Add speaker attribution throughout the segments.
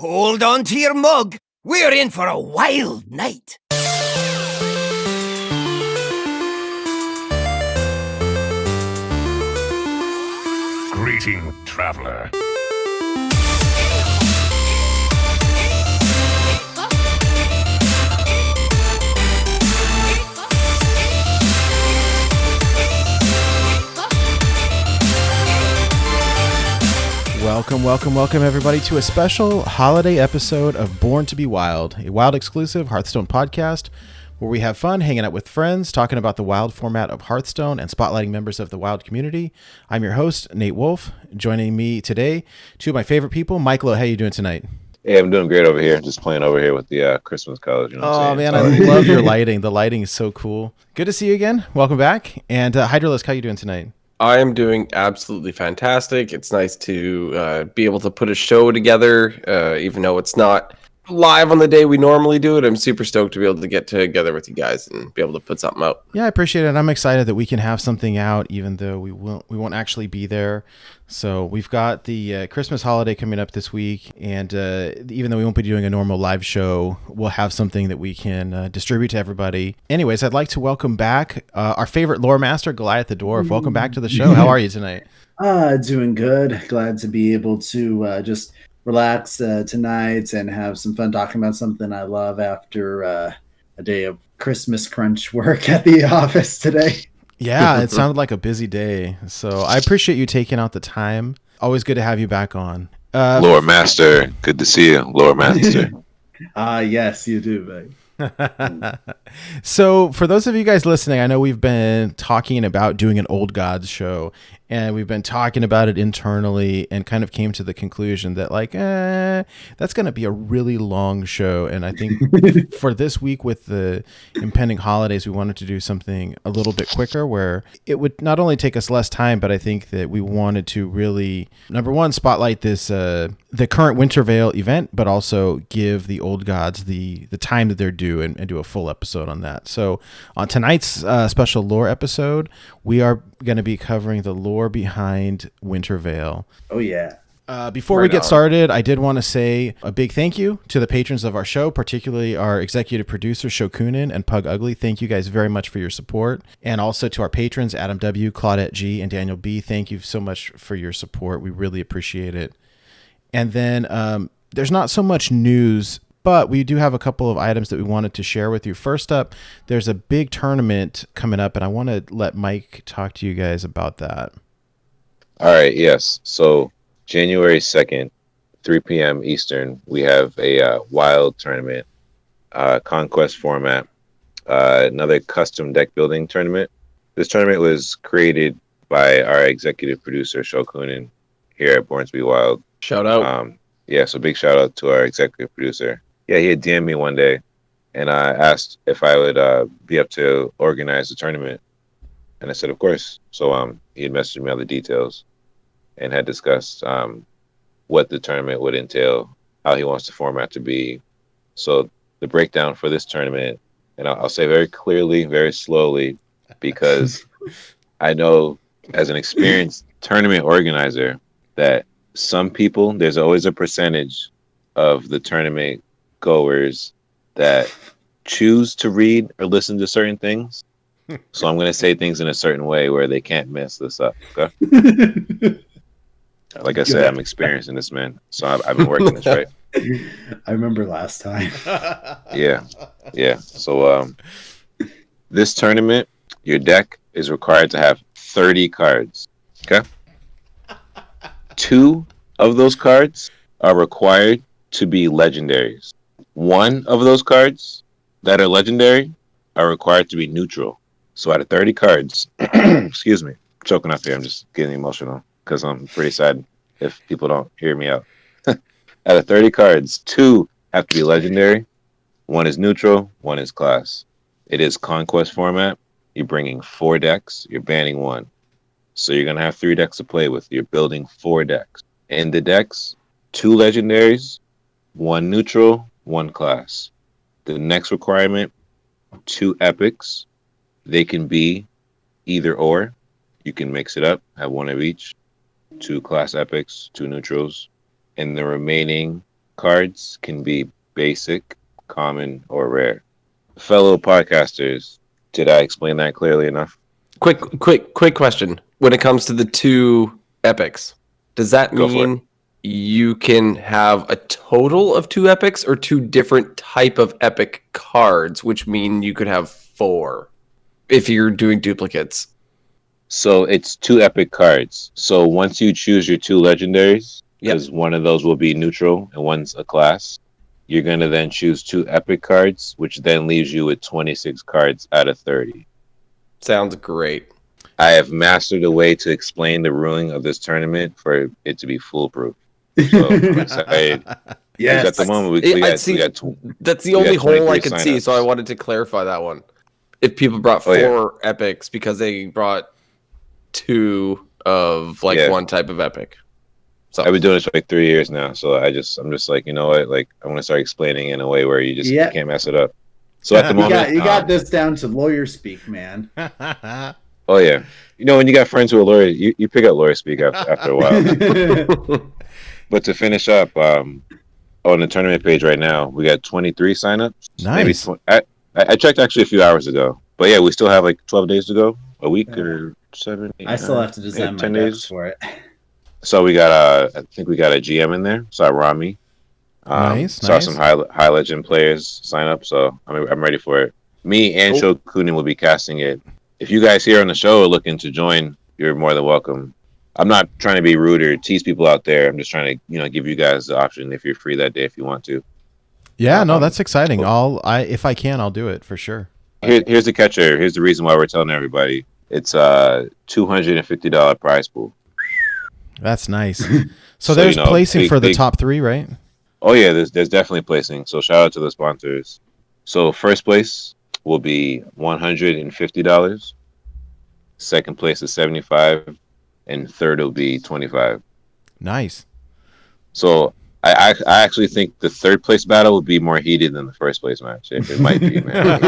Speaker 1: Hold on to your mug. We're in for a wild night.
Speaker 2: Greeting, traveler.
Speaker 3: Welcome everybody to a special holiday episode of Born to be Wild, a Wild exclusive Hearthstone podcast where we have fun hanging out with friends, talking about the Wild format of Hearthstone and spotlighting members of the Wild community. I'm your host, Nate Wolf. Joining me today, two of my favorite people. Michael, how you doing tonight?
Speaker 4: Hey, I'm doing great over here. Just playing over here with the Christmas colors. You know what I'm saying?
Speaker 3: Man, I love your lighting. The lighting is so cool. Good to see you again. Welcome back. And Hydralisk, how you doing tonight?
Speaker 5: I am doing absolutely fantastic. It's nice to be able to put a show together, even though it's not live on the day we normally do it. I'm super stoked to be able to get together with you guys and be able to put something out.
Speaker 3: Yeah, I appreciate it. I'm excited that we can have something out, even though we won't actually be there. So we've got the Christmas holiday coming up this week, and even though we won't be doing a normal live show, we'll have something that we can distribute to everybody. Anyways, I'd like to welcome back our favorite Loremaster, GOLIATH the DWARF. Welcome back to the show. How are you tonight?
Speaker 6: Doing good. Glad to be able to just relax tonight and have some fun talking about something I love after a day of Christmas crunch work at the office today.
Speaker 3: Yeah, it sounded like a busy day. So I appreciate you taking out the time. Always good to have you back on.
Speaker 4: Loremaster, good to see you, Loremaster.
Speaker 6: Yes, you do, babe.
Speaker 3: So for those of you guys listening, I know we've been talking about doing an Old Gods show, and we've been talking about it internally and kind of came to the conclusion that that's going to be a really long show. And I think for this week with the impending holidays, we wanted to do something a little bit quicker where it would not only take us less time, but I think that we wanted to really, number one, spotlight this, the current Winter Veil event, but also give the Old Gods the time that they're due and do a full episode on that. So on tonight's special lore episode, we are going to be covering the lore behind Winter Veil.
Speaker 6: Oh, yeah.
Speaker 3: Before we get started, I did want to say a big thank you to the patrons of our show, particularly our executive producers, Shokunin and Pug Ugly. Thank you guys very much for your support. And also to our patrons, Adam W., Claudette G., and Daniel B. Thank you so much for your support. We really appreciate it. And then there's not so much news, but we do have a couple of items that we wanted to share with you. First up, there's a big tournament coming up, and I want to let Mike talk to you guys about that.
Speaker 4: All right, yes. So January 2nd, 3 p.m. Eastern, we have a wild tournament, conquest format, another custom deck building tournament. This tournament was created by our executive producer, Shokunin, here at Born to be Wild.
Speaker 5: Shout out.
Speaker 4: Yeah, so big shout out to our executive producer. Yeah, he had DM'd me one day, and I asked if I would be up to organize the tournament, and I said, of course. So he had messaged me all the details, and had discussed what the tournament would entail, how he wants the format to be. So the breakdown for this tournament, and I'll say very clearly, very slowly, because I know as an experienced tournament organizer that some people, there's always a percentage of the tournament goers that choose to read or listen to certain things. So I'm going to say things in a certain way where they can't mess this up. Okay? Like I said, I'm experienced in this, man. So I've been working this right.
Speaker 6: I remember last time.
Speaker 4: Yeah. So this tournament, your deck is required to have 30 cards. Okay? 2 of those cards are required to be legendaries. 1 of those cards that are legendary are required to be neutral. So out of 30 cards, excuse me, choking up here. I'm just getting emotional because I'm pretty sad if people don't hear me out. Out of 30 cards, 2 have to be legendary. 1 is neutral, 1 is class. It is conquest format. You're bringing 4 decks. You're banning 1. So you're going to have 3 decks to play with. You're building 4 decks. In the decks, 2 legendaries, 1 neutral, 1 class. The next requirement, 2 epics. They can be either or. You can mix it up, have 1 of each. 2 class epics, 2 neutrals. And the remaining cards can be basic, common, or rare. Fellow podcasters, did I explain that clearly enough?
Speaker 5: Quick question. When it comes to the 2 epics, does that
Speaker 4: Go for
Speaker 5: mean you can have a total of 2 epics or 2 different type of epic cards, which mean you could have 4 if you're doing duplicates?
Speaker 4: So it's 2 epic cards. So once you choose your 2 legendaries, because one of those will be neutral and one's a class, you're going to then choose 2 epic cards, which then leaves you with 26 cards out of 30.
Speaker 5: Sounds great.
Speaker 4: I have mastered a way to explain the ruling of this tournament for it to be foolproof. So I'm excited.
Speaker 6: Yes.
Speaker 4: At the moment, we got
Speaker 5: that's the only hole I could see,
Speaker 4: signups.
Speaker 5: so I wanted to clarify that one. If people brought 4 epics because they brought 2 of one type of epic. So
Speaker 4: I've been doing this for like 3 years now, so I'm just like, you know what, like I want to start explaining in a way where you just you can't mess it up. So at the moment,
Speaker 6: you got this down to lawyer speak, man.
Speaker 4: Oh yeah, you know when you got friends who are lawyers, you pick up lawyer speak after a while. But to finish up, on the tournament page right now, we got 23 signups.
Speaker 3: Nice.
Speaker 4: Maybe I checked actually a few hours ago, but yeah, we still have like 12 days to go, a week or 7. 8,
Speaker 6: I still have to design my
Speaker 4: 10
Speaker 6: decks for it.
Speaker 4: So we got I think we got a GM in there. Saw Rami. Saw some high legend players sign up, so I'm ready for it. Me and Shokunin will be casting it. If you guys here on the show are looking to join, you're more than welcome. I'm not trying to be rude or tease people out there. I'm just trying to, give you guys the option if you're free that day if you want to.
Speaker 3: Yeah, no, that's exciting. If I can, I'll do it for sure.
Speaker 4: Here's the catcher. Here's the reason why we're telling everybody. It's a $250 prize pool.
Speaker 3: That's nice. So there's placing for the top 3, right?
Speaker 4: Oh yeah, there's definitely placing. So shout out to the sponsors. So first place will be $150. Second place is $75, and third will be $25.
Speaker 3: Nice.
Speaker 4: So I actually think the third place battle would be more heated than the first place match. It might be, man.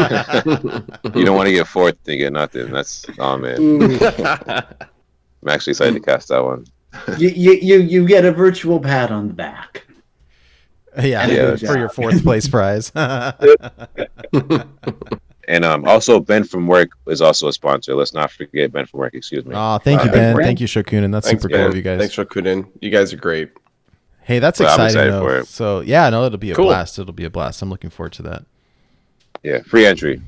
Speaker 4: You don't want to get fourth and get nothing. That's man. I'm actually excited to cast that one.
Speaker 6: You get a virtual pat on the back.
Speaker 3: Yeah, for your fourth place prize.
Speaker 4: And also Ben from work is also a sponsor. Let's not forget Ben from work. Excuse me.
Speaker 3: Oh, thank you, Ben. Thank you, Shokunin. That's super cool of you guys.
Speaker 5: Thanks, Shokunin. You guys are great.
Speaker 3: Hey, that's exciting.
Speaker 4: I'm excited
Speaker 3: though.
Speaker 4: for it.
Speaker 3: So yeah, no, it'll be a blast. It'll be a blast. I'm looking forward to that.
Speaker 4: Yeah, free entry.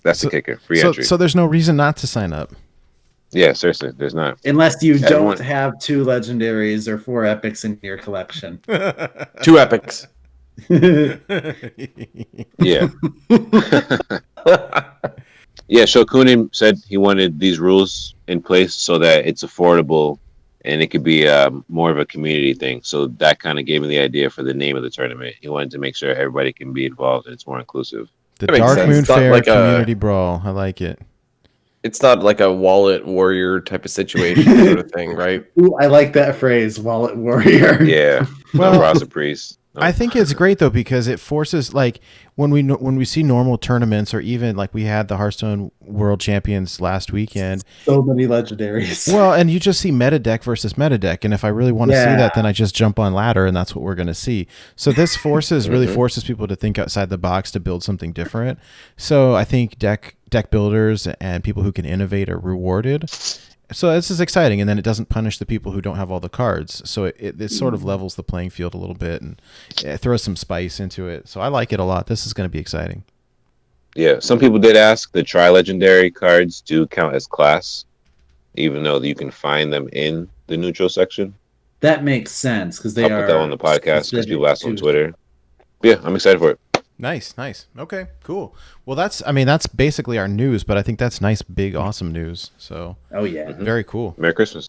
Speaker 4: That's the kicker. Free entry.
Speaker 3: So there's no reason not to sign up.
Speaker 4: Yeah, seriously, there's not.
Speaker 6: Unless you don't have 2 legendaries or 4 epics in your collection.
Speaker 5: 2 epics.
Speaker 4: Yeah. Yeah, Shokunin said he wanted these rules in place so that it's affordable and it could be more of a community thing. So that kind of gave me the idea for the name of the tournament. He wanted to make sure everybody can be involved and it's more inclusive.
Speaker 3: The Dark Moon Fair Community Brawl. I like it.
Speaker 5: It's not like a wallet warrior type of situation sort of thing, right?
Speaker 6: Ooh, I like that phrase, wallet warrior.
Speaker 4: Yeah.
Speaker 3: Well,
Speaker 4: Rasa Priest. No.
Speaker 3: I think it's great though because it forces like when we see normal tournaments or even like we had the Hearthstone World Champions last weekend.
Speaker 6: So many legendaries.
Speaker 3: Well, and you just see meta deck versus meta deck, and if I really want to see that, then I just jump on ladder, and that's what we're going to see. So this really forces people to think outside the box to build something different. So I think deck builders and people who can innovate are rewarded. So this is exciting, and then it doesn't punish the people who don't have all the cards. So it sort of levels the playing field a little bit and it throws some spice into it. So I like it a lot. This is going to be exciting.
Speaker 4: Yeah, some people did ask the tri-legendary cards do count as class, even though you can find them in the neutral section.
Speaker 6: That makes sense because I'll
Speaker 4: put that on the podcast because people asked on Twitter. Yeah, I'm excited for it.
Speaker 3: Nice. Okay, cool. Well, that's basically our news, but I think that's nice, big, awesome news. So, very cool.
Speaker 4: Merry Christmas.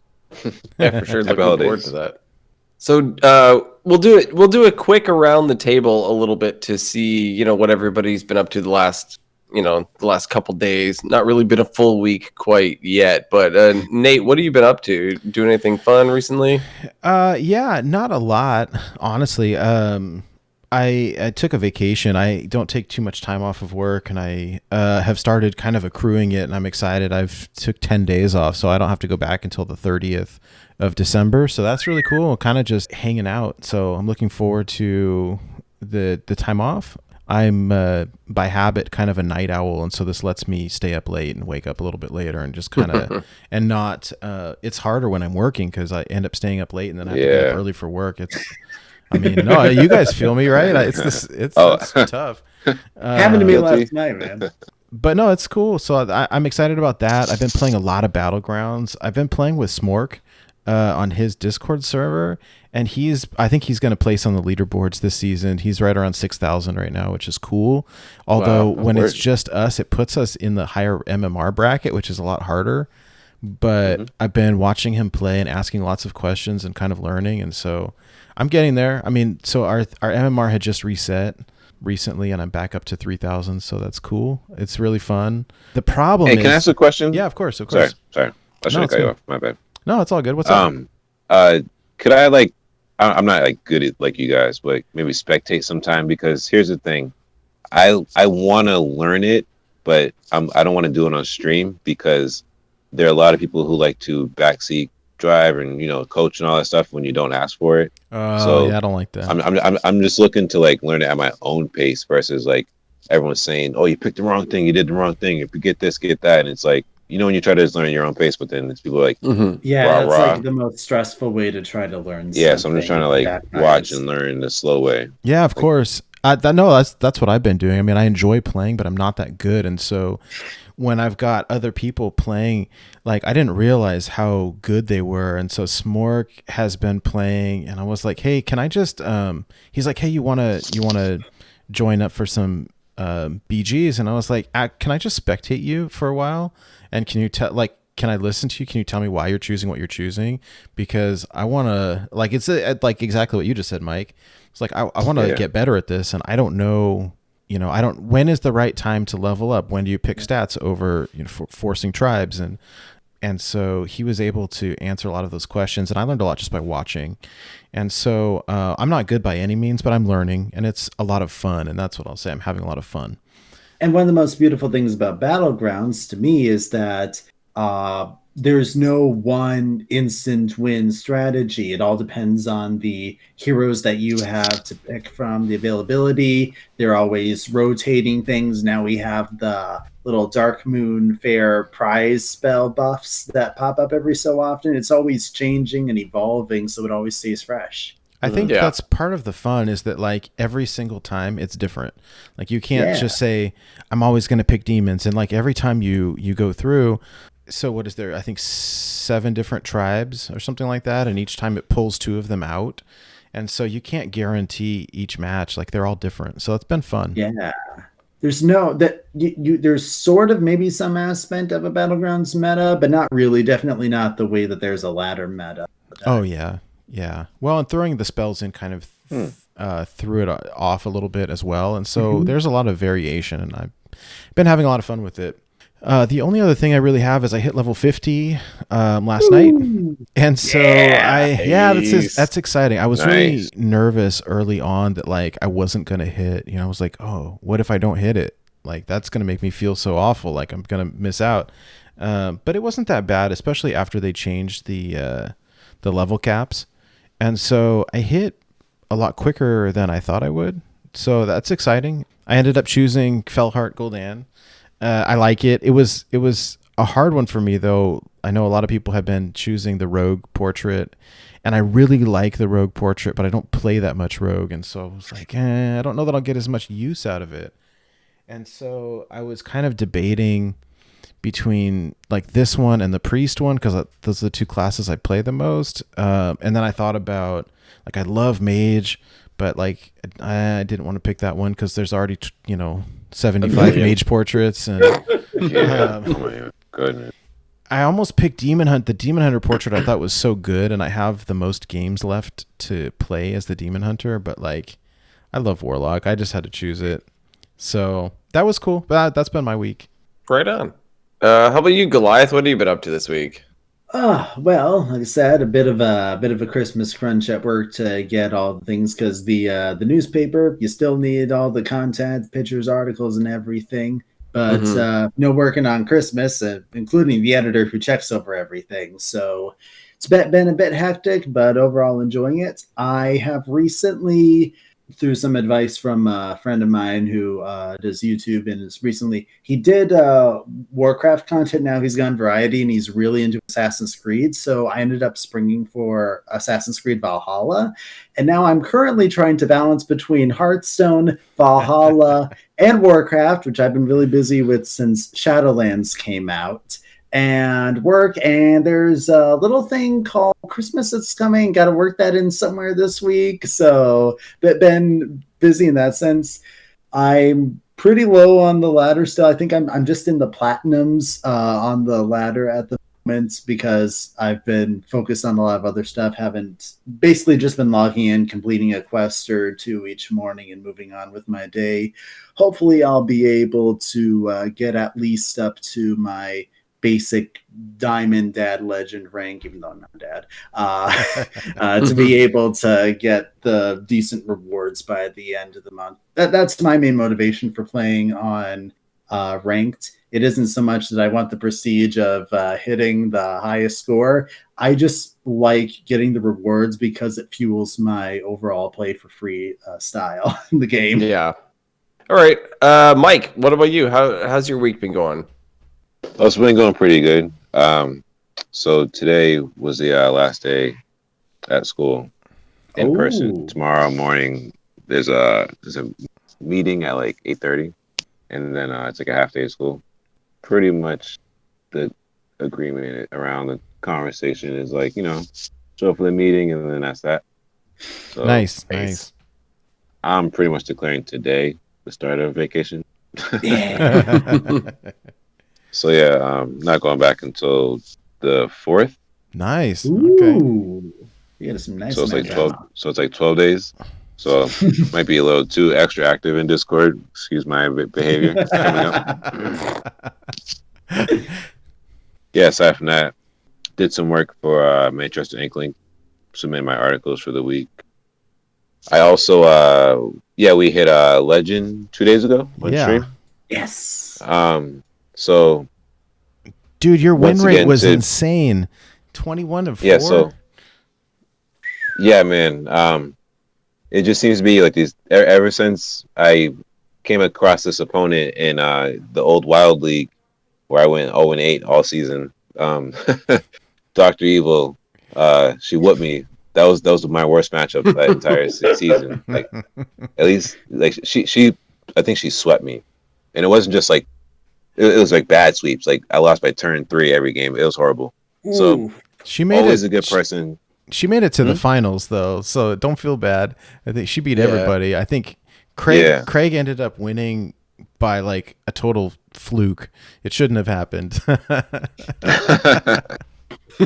Speaker 5: Yeah, for sure. Looking
Speaker 4: holidays.
Speaker 5: forward to that. So, we'll do a quick around the table a little bit to see, what everybody's been up to the last couple days. Not really been a full week quite yet, but Nate, what have you been up to? Doing anything fun recently?
Speaker 3: Yeah, not a lot, honestly. I took a vacation. I don't take too much time off of work, and I have started kind of accruing it, and I'm excited. I've took 10 days off, so I don't have to go back until the 30th of December. So that's really cool. Kind of just hanging out. So I'm looking forward to the time off. I'm by habit kind of a night owl, and so this lets me stay up late and wake up a little bit later and just kind of and not. It's harder when I'm working because I end up staying up late and then I have to get up early for work. I mean, no, you guys feel me, right? It's tough.
Speaker 6: Happened to me last night, man.
Speaker 3: But no, it's cool. So I'm excited about that. I've been playing a lot of Battlegrounds. I've been playing with Smork on his Discord server, and I think he's going to place on the leaderboards this season. He's right around 6,000 right now, which is cool. Although when it's just us, it puts us in the higher MMR bracket, which is a lot harder. But I've been watching him play and asking lots of questions and kind of learning, and so I'm getting there. I mean, so our MMR had just reset recently, and I'm back up to 3,000, so that's cool. It's really fun. The problem is...
Speaker 4: Hey, can I ask a question?
Speaker 3: Yeah, of course.
Speaker 4: Sorry. I should have cut you off. My bad.
Speaker 3: No, it's all good. What's up?
Speaker 4: Could I I'm not good at like you guys, but maybe spectate sometime, because here's the thing. I want to learn it, but I don't want to do it on stream because there are a lot of people who like to backseat drive and coach and all that stuff when you don't ask for it. So
Speaker 3: yeah, I don't like that.
Speaker 4: I'm just looking to learn it at my own pace versus everyone's saying, oh, you picked the wrong thing, you did the wrong thing, if you get this, get that, and it's when you try to just learn at your own pace, but then it's people rah,
Speaker 6: that's the most stressful way to try to learn.
Speaker 4: Yeah, so I'm just trying to watch and learn the slow way.
Speaker 3: Yeah, of course. That's what I've been doing. I mean, I enjoy playing, but I'm not that good, and so when I've got other people playing, I didn't realize how good they were. And so Smork has been playing, and I was like, hey, can I just, he's like, hey, you want to join up for some BGs? And I was like, can I just spectate you for a while? And can you can I listen to you? Can you tell me why you're choosing what you're choosing? Because I want to, it's exactly what you just said, Mike. It's I want to get better at this, and I don't know. When is the right time to level up? When do you pick stats over, forcing tribes? And so he was able to answer a lot of those questions, and I learned a lot just by watching. And so I'm not good by any means, but I'm learning, and it's a lot of fun. And that's what I'll say. I'm having a lot of fun.
Speaker 6: And one of the most beautiful things about Battlegrounds to me is that there's no one instant win strategy. It all depends on the heroes that you have to pick from, the availability. They're always rotating things. Now we have the little Dark Moon Fair prize spell buffs that pop up every so often. It's always changing and evolving, so it always stays fresh.
Speaker 3: I think that's part of the fun, is that every single time it's different. You can't just say, I'm always going to pick demons. And every time you go through, so what is there? I think 7 different tribes or something like that. And each time it pulls 2 of them out. And so you can't guarantee each match. They're all different. So it's been fun.
Speaker 6: Yeah. There's there's sort of maybe some aspect of a Battlegrounds meta, but not really. Definitely not the way that there's a ladder meta.
Speaker 3: Oh, yeah. Yeah. Well, and throwing the spells in kind of threw it off a little bit as well. And so there's a lot of variation, and I've been having a lot of fun with it. The only other thing I really have is I hit level 50 last night. And so that's exciting. I was really nervous early on that I wasn't going to hit. I was like, oh, what if I don't hit it? That's going to make me feel so awful. I'm going to miss out. But it wasn't that bad, especially after they changed the level caps. And so I hit a lot quicker than I thought I would. So that's exciting. I ended up choosing Felheart Gul'dan. I like it. It was a hard one for me, though. I know a lot of people have been choosing the Rogue Portrait, and I really like the Rogue Portrait, but I don't play that much Rogue, and so I was like, I don't know that I'll get as much use out of it. And so I was kind of debating between this one and the Priest one, because those are the 2 classes I play the most. And then I thought about I love Mage, but I didn't want to pick that one because there's already 75 Mage portraits, and
Speaker 4: oh my goodness.
Speaker 3: I almost picked Demon Hunt. The Demon Hunter portrait I thought was so good, and I have the most games left to play as the Demon Hunter, but I love Warlock. I just had to choose it. So that was cool. But that's been my week.
Speaker 5: Right on. How about you, Goliath? What have you been up to this week?
Speaker 6: Well, like I said, a bit of a Christmas crunch at work to get all the things because the newspaper, you still need all the content, pictures, articles, and everything. But
Speaker 5: Mhm.
Speaker 6: working on Christmas, including the editor who checks over everything. So it's been a bit hectic, but overall enjoying it. I have recently, through some advice from a friend of mine who does YouTube, and is recently he did Warcraft content. Now he's gone variety, and he's really into Assassin's Creed. So I ended up springing for Assassin's Creed Valhalla, and now I'm currently trying to balance between Hearthstone, Valhalla, and Warcraft, which I've been really busy with since Shadowlands came out, and work. And there's a little thing called Christmas that's coming. Got to work that in somewhere this week. So, but been busy in that sense. I'm pretty low on the ladder still. I think I'm just in the platinums on the ladder at the moment because I've been focused on a lot of other stuff. Haven't basically just been logging in, completing a quest or two each morning, and moving on with my day. Hopefully, I'll be able to get at least up to my basic diamond dad legend rank, even though I'm not dad, to be able to get the decent rewards by the end of the month. That's my main motivation for playing on ranked. It isn't so much that I want the prestige of hitting the highest score. I just like getting the rewards because it fuels my overall play for free style in the game.
Speaker 5: Yeah. All right, Mike. What about you? How's your week been going?
Speaker 4: Oh, it's been going pretty good. So today was the last day at school in person.
Speaker 6: Oh.
Speaker 4: Tomorrow morning there's a meeting at like 8:30, and then it's like a half day of school. Pretty much the agreement around the conversation is like, show up for the meeting and then that's that. So
Speaker 3: Nice.
Speaker 4: I'm pretty much declaring today the start of vacation.
Speaker 6: Yeah.
Speaker 4: So yeah, not going back until the 4th.
Speaker 3: Nice. Okay.
Speaker 6: Ooh. You got some nice.
Speaker 4: So it's like
Speaker 6: nice
Speaker 4: 12. So it's like 12 days. So might be a little too extra active in Discord. Excuse my behavior coming up. Yeah, aside from that, did some work for Manchester Inkling, submitted my articles for the week. I also, we hit Legend 2 days ago on stream.
Speaker 6: Yes.
Speaker 4: So,
Speaker 3: dude, your win
Speaker 4: once
Speaker 3: rate
Speaker 4: again,
Speaker 3: was insane. 21 of 4.
Speaker 4: Yeah, so yeah, man. It just seems to be like these ever since I came across this opponent in the old Wild League where I went 0-8 all season. Dr. Evil, she whooped me. That was my worst matchup that entire season. Like, at least like she I think she swept me, and it wasn't just like it was like bad sweeps. Like I lost by turn 3 every game. It was horrible.
Speaker 6: Ooh.
Speaker 4: So
Speaker 3: she made
Speaker 4: always
Speaker 3: it,
Speaker 4: a good person.
Speaker 3: She made it to the finals though, so don't feel bad. I think she beat everybody. I think Craig ended up winning by like a total fluke. It shouldn't have happened.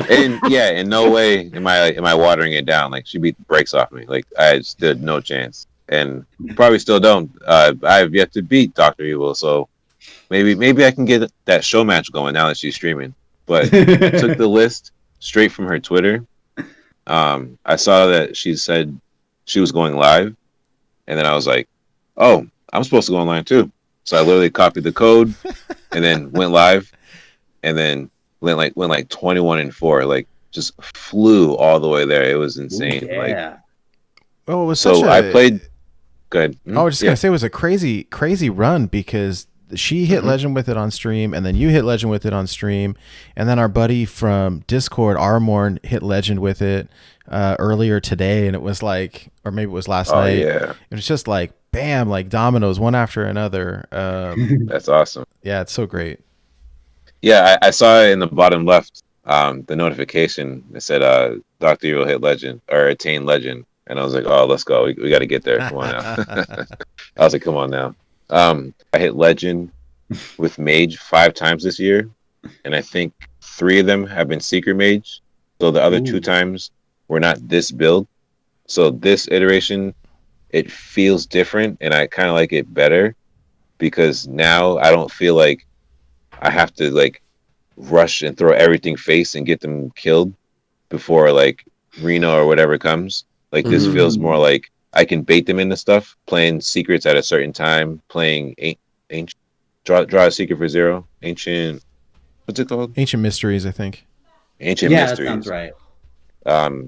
Speaker 4: And yeah, in no way am I watering it down. Like she beat the brakes off me. Like I stood no chance, and probably still don't. I've yet to beat Dr. Evil, so maybe I can get that show match going now that she's streaming. But I took the list straight from her Twitter. I saw that she said she was going live, and then I was like, oh, I'm supposed to go online too. So I literally copied the code and then went live, and then went like 21-4, like just flew all the way there. It was insane.
Speaker 6: Ooh, yeah.
Speaker 4: Like,
Speaker 3: Oh, it was
Speaker 4: so
Speaker 3: such a,
Speaker 4: I played. Good.
Speaker 3: I was just gonna say it was a crazy run because she hit legend with it on stream, and then you hit legend with it on stream, and then our buddy from Discord, Armorn, hit legend with it earlier today, and it was like, or maybe it was last night.
Speaker 4: Yeah.
Speaker 3: It was just like bam, like dominoes, one after another.
Speaker 4: That's awesome.
Speaker 3: Yeah, it's so great.
Speaker 4: Yeah, I saw it in the bottom left, the notification that said Dr. Evil hit legend or attain legend. And I was like, oh, let's go. We got to get there. Come on now. I was like, come on now. I hit legend with Mage 5 times this year. And I think 3 of them have been Secret Mage. So the other 2 times were not this build. So this iteration, it feels different. And I kind of like it better because now I don't feel like I have to like rush and throw everything face and get them killed before like Reno or whatever comes. Like this feels more like I can bait them into stuff, playing secrets at a certain time, playing ancient draw a secret for 0, ancient, what's it called?
Speaker 3: Ancient Mysteries, I think.
Speaker 4: Ancient
Speaker 6: Yeah,
Speaker 4: Mysteries.
Speaker 6: that sounds right.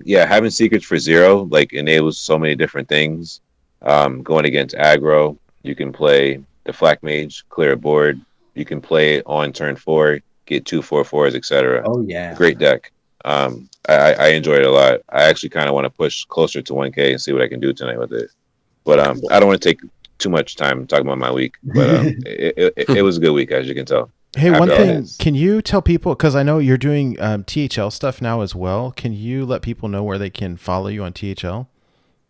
Speaker 4: Yeah, having secrets for 0 like enables so many different things. Going against aggro, you can play the Flak Mage, clear a board. You can play it on turn 4, get 2/4/4s, etc.
Speaker 6: Oh yeah,
Speaker 4: Great deck. I enjoy it a lot. I actually kind of want to push closer to 1K and see what I can do tonight with it. But I don't want to take too much time talking about my week. But it was a good week, as you can tell.
Speaker 3: Hey,
Speaker 4: After
Speaker 3: one
Speaker 4: all
Speaker 3: thing,
Speaker 4: this.
Speaker 3: can you tell people, because I know you're doing THL stuff now as well, can you let people know where they can follow you on THL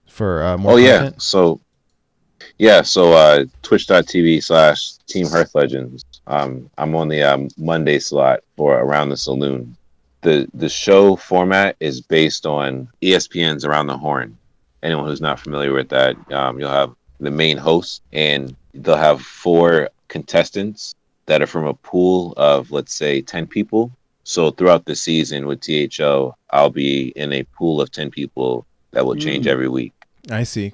Speaker 3: for more content?
Speaker 4: So twitch.tv/Team Hearth Legends. I'm on the Monday slot for Around the Saloon. The show format is based on ESPN's Around the Horn. Anyone who's not familiar with that, you'll have the main host, and they'll have 4 contestants that are from a pool of, let's say, 10 people. So throughout the season with THO, I'll be in a pool of 10 people that will change every week.
Speaker 3: I see.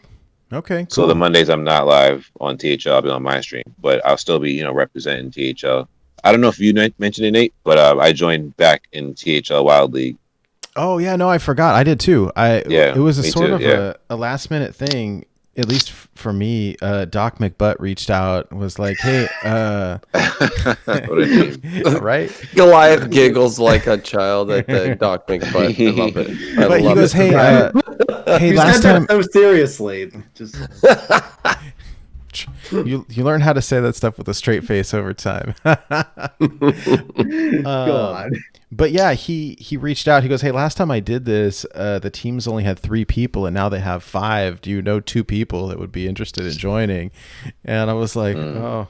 Speaker 3: Okay,
Speaker 4: So
Speaker 3: cool.
Speaker 4: the Mondays I'm not live on THL, I'll be on my stream, but I'll still be, representing THL. I don't know if you mentioned it, Nate, but I joined back in THL Wild League.
Speaker 3: Oh yeah, no, I forgot. I did too. It was a
Speaker 4: me
Speaker 3: sort
Speaker 4: too,
Speaker 3: of a last minute thing. At least for me, Doc McButt reached out, was like, "Hey,
Speaker 4: What a name.
Speaker 3: right?"
Speaker 5: Goliath giggles like a child at the Doc McButt. I love it.
Speaker 3: But he goes, "Hey, hey,
Speaker 6: You
Speaker 3: last
Speaker 6: said
Speaker 3: time
Speaker 6: that so seriously. Just
Speaker 3: you learn how to say that stuff with a straight face over time."
Speaker 6: God.
Speaker 3: But yeah, he reached out. He goes, "Hey, last time I did this, the teams only had 3 people, and now they have 5. Do you know 2 people that would be interested in joining?" And I was like, "Oh,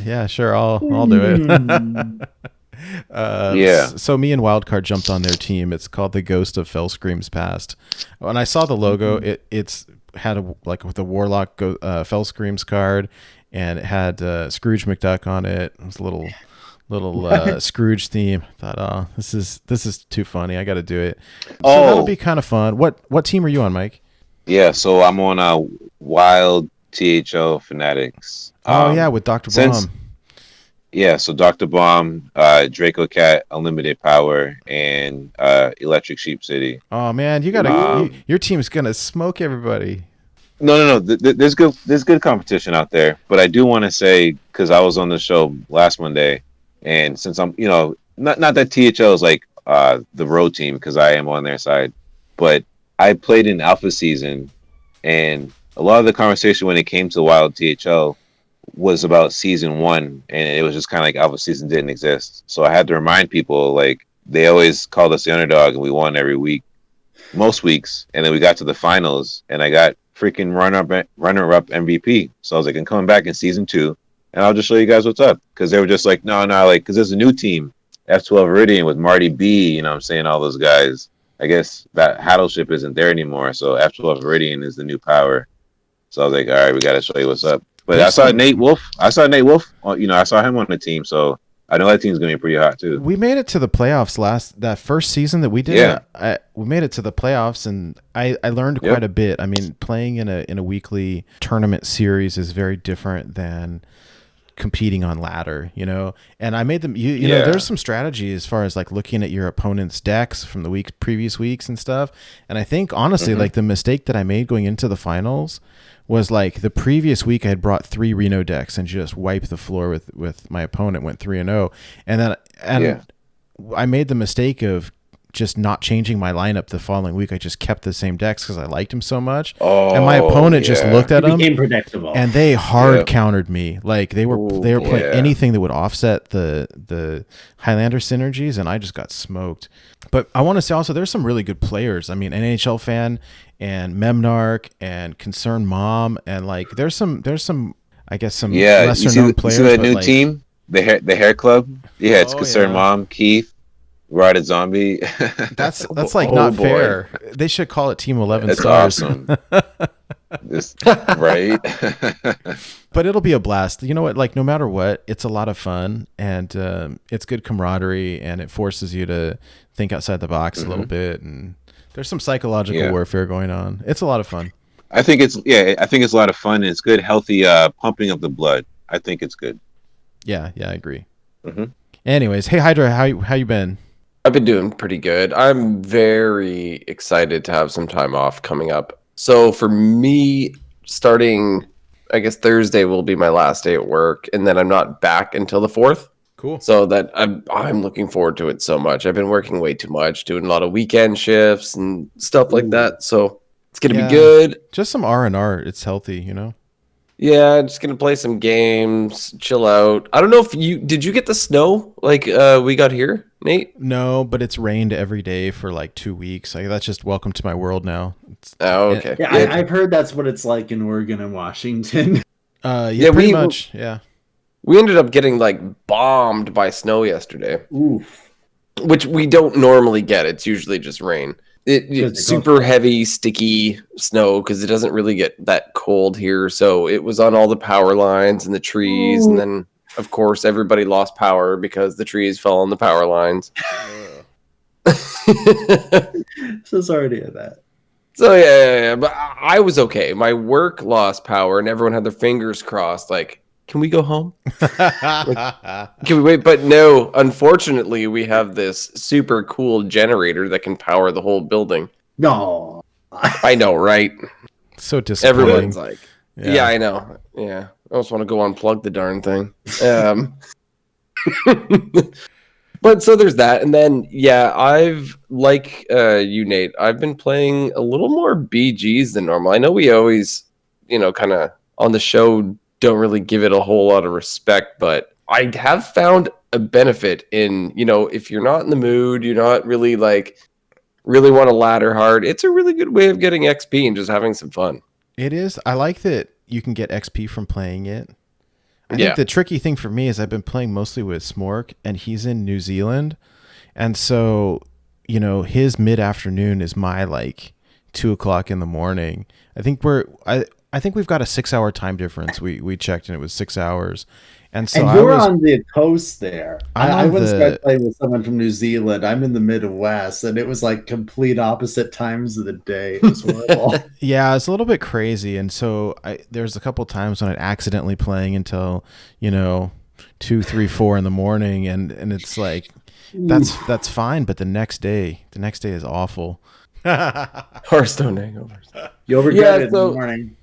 Speaker 3: yeah, sure, I'll do it." So me and Wildcard jumped on their team. It's called the Ghost of Fell Screams Past. When I saw the logo, it's had with a Warlock Fell Screams card, and it had Scrooge McDuck on it. It was a little Scrooge theme. I thought, oh, this is too funny. I got to do it. So that'll be kind of fun. What team are you on, Mike?
Speaker 4: Yeah, so I'm on Wild THO Fanatics.
Speaker 3: With Dr. Bomb.
Speaker 4: Yeah, so Dr. Bomb, Draco Cat, Unlimited Power, and Electric Sheep City.
Speaker 3: Oh man, you gotta your team's gonna smoke everybody.
Speaker 4: No. There's good competition out there, but I do want to say, because I was on the show last Monday, and since I'm, not that THL is like the road team, because I am on their side, but I played in Alpha Season, and a lot of the conversation when it came to Wild THL was about Season 1, and it was just kind of like Alpha Season didn't exist. So I had to remind people, like, they always called us the underdog, and we won every week, most weeks, and then we got to the finals, and I got freaking runner-up MVP. So I was like, I'm coming back in Season 2, and I'll just show you guys what's up. Because they were just like, no, like, because there's a new team, F12 Viridian with Marty B, I'm saying, all those guys. I guess that Haddleship isn't there anymore, so F12 Viridian is the new power. So I was like, all right, we got to show you what's up. But I saw Nate Wolf. I saw him on the team, so I know that team's going to be pretty hot, too.
Speaker 3: We made it to the playoffs that first season that we did.
Speaker 4: Yeah.
Speaker 3: We made it to the playoffs, and I learned quite a bit. I mean, playing in a weekly tournament series is very different than competing on ladder, and I made them, you know, there's some strategy as far as like looking at your opponent's decks from the previous weeks and stuff. And I think honestly, like the mistake that I made going into the finals was like the previous week I had brought 3 Reno decks and just wiped the floor with my opponent, went 3-0. And then I made the mistake of just not changing my lineup the following week. I just kept the same decks because I liked him so much. And my opponent just looked at them,
Speaker 6: became predictable,
Speaker 3: and they hard countered me. Like they were playing anything that would offset the Highlander synergies, and I just got smoked. But I want to say also there's some really good players. I mean, NHL Fan and Memnarch and Concerned Mom, and like there's some I guess some lesser known players.
Speaker 4: You see that new team, the Hair Club? Yeah, it's Concerned Mom, Keith, Rotted Zombie.
Speaker 3: That's like not fair. They should call it Team 11
Speaker 4: That's
Speaker 3: Stars.
Speaker 4: awesome. This, right?
Speaker 3: But it'll be a blast. You know what? Like, no matter what, it's a lot of fun, and it's good camaraderie, and it forces you to think outside the box a little bit. And there's some psychological warfare going on. It's a lot of fun.
Speaker 4: I think it's a lot of fun. And it's good, healthy pumping of the blood. I think it's good.
Speaker 3: Yeah, I agree.
Speaker 4: Mm-hmm.
Speaker 3: Anyways, hey Hydra, how you been?
Speaker 5: I've been doing pretty good. I'm very excited to have some time off coming up. So for me, starting, I guess Thursday will be my last day at work, and then I'm not back until the 4th.
Speaker 3: Cool.
Speaker 5: So that I'm looking forward to it so much. I've been working way too much, doing a lot of weekend shifts and stuff like that. So it's gonna be good.
Speaker 3: Just some R&R. It's healthy, you know.
Speaker 5: Yeah, I'm just gonna play some games, chill out. I don't know if did you get the snow like we got here, Nate?
Speaker 3: No, but it's rained every day for like 2 weeks. Like, that's just welcome to my world now.
Speaker 5: Oh, okay.
Speaker 6: Yeah, I've heard that's what it's like in Oregon and Washington.
Speaker 3: Pretty much. Yeah.
Speaker 5: We ended up getting like bombed by snow yesterday.
Speaker 6: Oof.
Speaker 5: Which we don't normally get. It's usually just rain. It's super heavy, sticky snow because it doesn't really get that cold here. So it was on all the power lines and the trees. And then, of course, everybody lost power because the trees fell on the power lines.
Speaker 6: So sorry to hear that.
Speaker 5: So, yeah. But I was okay. My work lost power and everyone had their fingers crossed. Like, can we go home? Can we wait? But no, unfortunately, we have this super cool generator that can power the whole building.
Speaker 6: No.
Speaker 5: I know, right?
Speaker 3: So disappointing.
Speaker 5: Everyone's like, yeah, I know. Yeah. I just want to go unplug the darn thing. But so there's that. And then, I've, like you, Nate, I've been playing a little more BGs than normal. I know we always, kind of on the show don't really give it a whole lot of respect, but I have found a benefit in, if you're not in the mood, you're not really really want to ladder hard, it's a really good way of getting XP and just having some fun.
Speaker 3: It is. I like that you can get XP from playing it. I think the tricky thing for me is I've been playing mostly with Smork, and he's in New Zealand. And so, his mid-afternoon is my 2:00 in the morning. I think we've got a 6-hour time difference. We checked and it was 6 hours. And so
Speaker 6: you're on the coast there. I wouldn't start playing with someone from New Zealand. I'm in the Midwest, and it was like complete opposite times of the day. It was horrible.
Speaker 3: Yeah, it's a little bit crazy. And so there's a couple times when I'd accidentally playing until, 2, 3, 4 in the morning. And it's like, that's fine. But the next day is awful.
Speaker 5: Hearthstone hangovers.
Speaker 6: You overget it in the morning.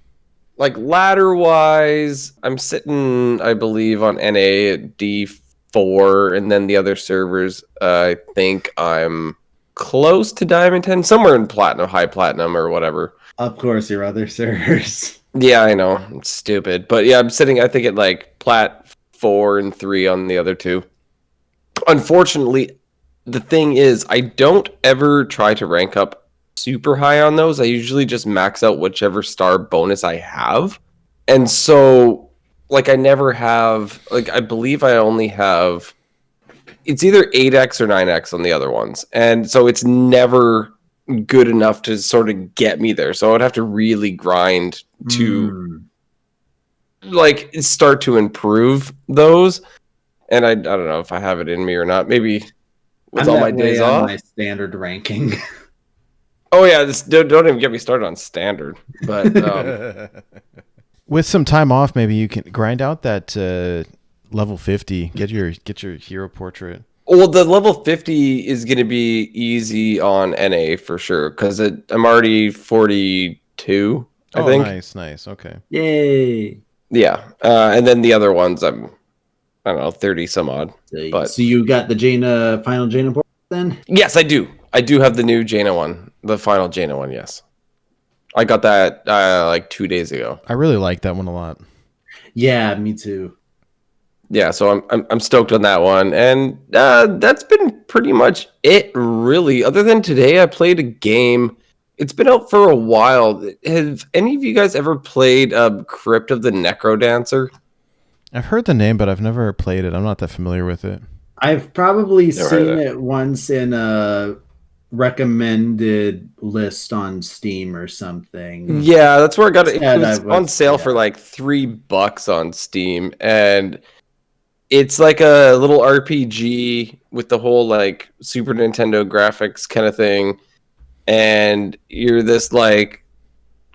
Speaker 5: Like ladder wise, I'm sitting, I believe, on NA at D4, and then the other servers, I think I'm close to Diamond 10, somewhere in Platinum, High Platinum, or whatever.
Speaker 6: Of course, your other servers.
Speaker 5: Yeah, I know. It's stupid. But yeah, I'm sitting, I think, at Plat 4 and 3 on the other two. Unfortunately, the thing is, I don't ever try to rank up super high on those. I usually just max out whichever star bonus I have. And so, I never have, I believe I only have, it's either 8x or 9x on the other ones. And so it's never good enough to sort of get me there. So I would have to really grind to, start to improve those. And I don't know if I have it in me or not. Maybe with all my days off.
Speaker 6: My standard ranking.
Speaker 5: Oh yeah, don't even get me started on standard. But
Speaker 3: with some time off, maybe you can grind out that level 50. Get your hero portrait.
Speaker 5: Well, the level 50 is going to be easy on NA for sure because I'm already 42. I think.
Speaker 3: Nice. Okay.
Speaker 6: Yay.
Speaker 5: Yeah, and then the other ones I don't know, 30 some odd.
Speaker 6: So you got the final Jaina portrait then?
Speaker 5: Yes, I do. I do have the new Jaina one, the final Jaina one. Yes, I got that 2 days ago.
Speaker 3: I really like that one a lot.
Speaker 6: Yeah, me too.
Speaker 5: Yeah, so I'm stoked on that one, and that's been pretty much it, really. Other than today, I played a game. It's been out for a while. Have any of you guys ever played Crypt of the Necrodancer?
Speaker 3: I've heard the name, but I've never played it. I'm not that familiar with it.
Speaker 6: I've probably seen it once in recommended list on Steam or something.
Speaker 5: Yeah, that's where I got it.
Speaker 6: Yeah,
Speaker 5: It was
Speaker 6: that was-
Speaker 5: on sale
Speaker 6: yeah.
Speaker 5: for like $3 on Steam, and it's like a little RPG with the whole like Super Nintendo graphics kind of thing. And you're this like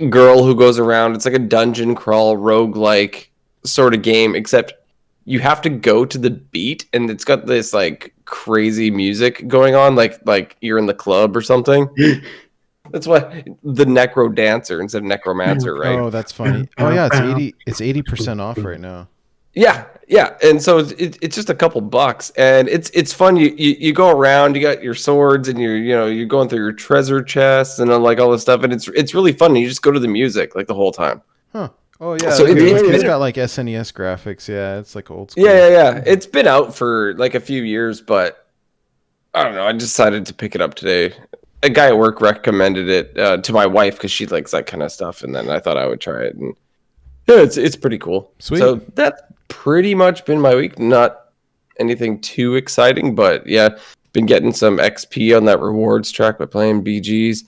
Speaker 5: girl who goes around. It's like a dungeon crawl roguelike sort of game, except you have to go to the beat, and it's got this like crazy music going on, like you're in the club or something. That's why the Necro Dancer instead of Necromancer, right?
Speaker 3: Oh, that's funny. Oh yeah, it's 80% off right now.
Speaker 5: Yeah, and so it's just a couple bucks, and it's fun. You go around, you got your swords, and you're going through your treasure chests and like all this stuff, and it's really fun. And you just go to the music like the whole time.
Speaker 3: Huh. Oh yeah,
Speaker 5: So
Speaker 3: it's got like SNES graphics. Yeah, it's like old school.
Speaker 5: Yeah. It's been out for like a few years, but I don't know. I decided to pick it up today. A guy at work recommended it to my wife because she likes that kind of stuff, and then I thought I would try it. And yeah, it's pretty cool.
Speaker 3: Sweet.
Speaker 5: So that's pretty much been my week. Not anything too exciting, but yeah, been getting some XP on that rewards track by playing BGs.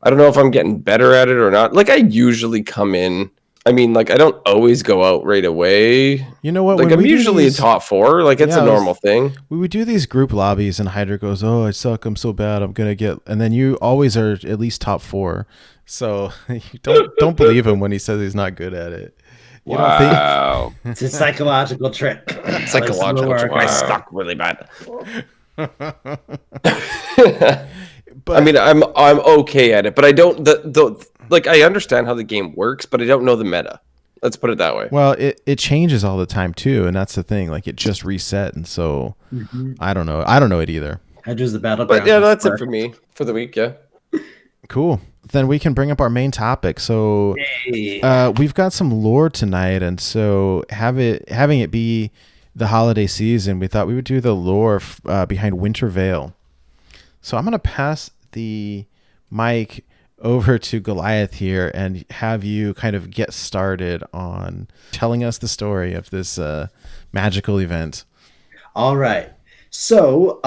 Speaker 5: I don't know if I'm getting better at it or not. Like I usually come in. I mean, like I don't always go out right away.
Speaker 3: You know what?
Speaker 5: Like
Speaker 3: when
Speaker 5: I'm
Speaker 3: we do
Speaker 5: usually
Speaker 3: these-
Speaker 5: a top 4. Like it's
Speaker 3: Yeah,
Speaker 5: a normal thing.
Speaker 3: We would do these group lobbies, and Hydra goes, "Oh, I suck. I'm so bad. I'm gonna get." And then you always are at least top 4. So you don't believe him when he says he's not good at it. You don't think-
Speaker 4: Wow.
Speaker 6: It's a psychological trick.
Speaker 5: Psychological.
Speaker 6: Listen to
Speaker 5: I
Speaker 6: work.
Speaker 5: suck really bad.
Speaker 3: But
Speaker 5: I mean, I'm okay at it, but I don't like I understand how the game works, but I don't know the meta. Let's put it that way.
Speaker 3: well, it changes all the time too, and that's the thing. Like it just reset, and so I don't know. I don't know it either.
Speaker 6: Hydra's the battleground.
Speaker 5: But yeah, that's it for me for the week. Yeah.
Speaker 3: Cool. Then we can bring up our main topic. So we've got some lore tonight, and so having it be the holiday season, we thought we would do the lore behind Winter Veil. So I'm gonna pass the mic over to Goliath here and have you kind of get started on telling us the story of this magical event.
Speaker 6: All right. So,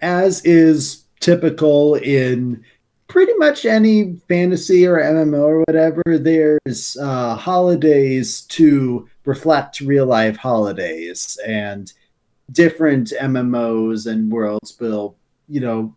Speaker 6: as is typical in pretty much any fantasy or MMO or whatever, there's holidays to reflect real life holidays, and different MMOs and worlds will,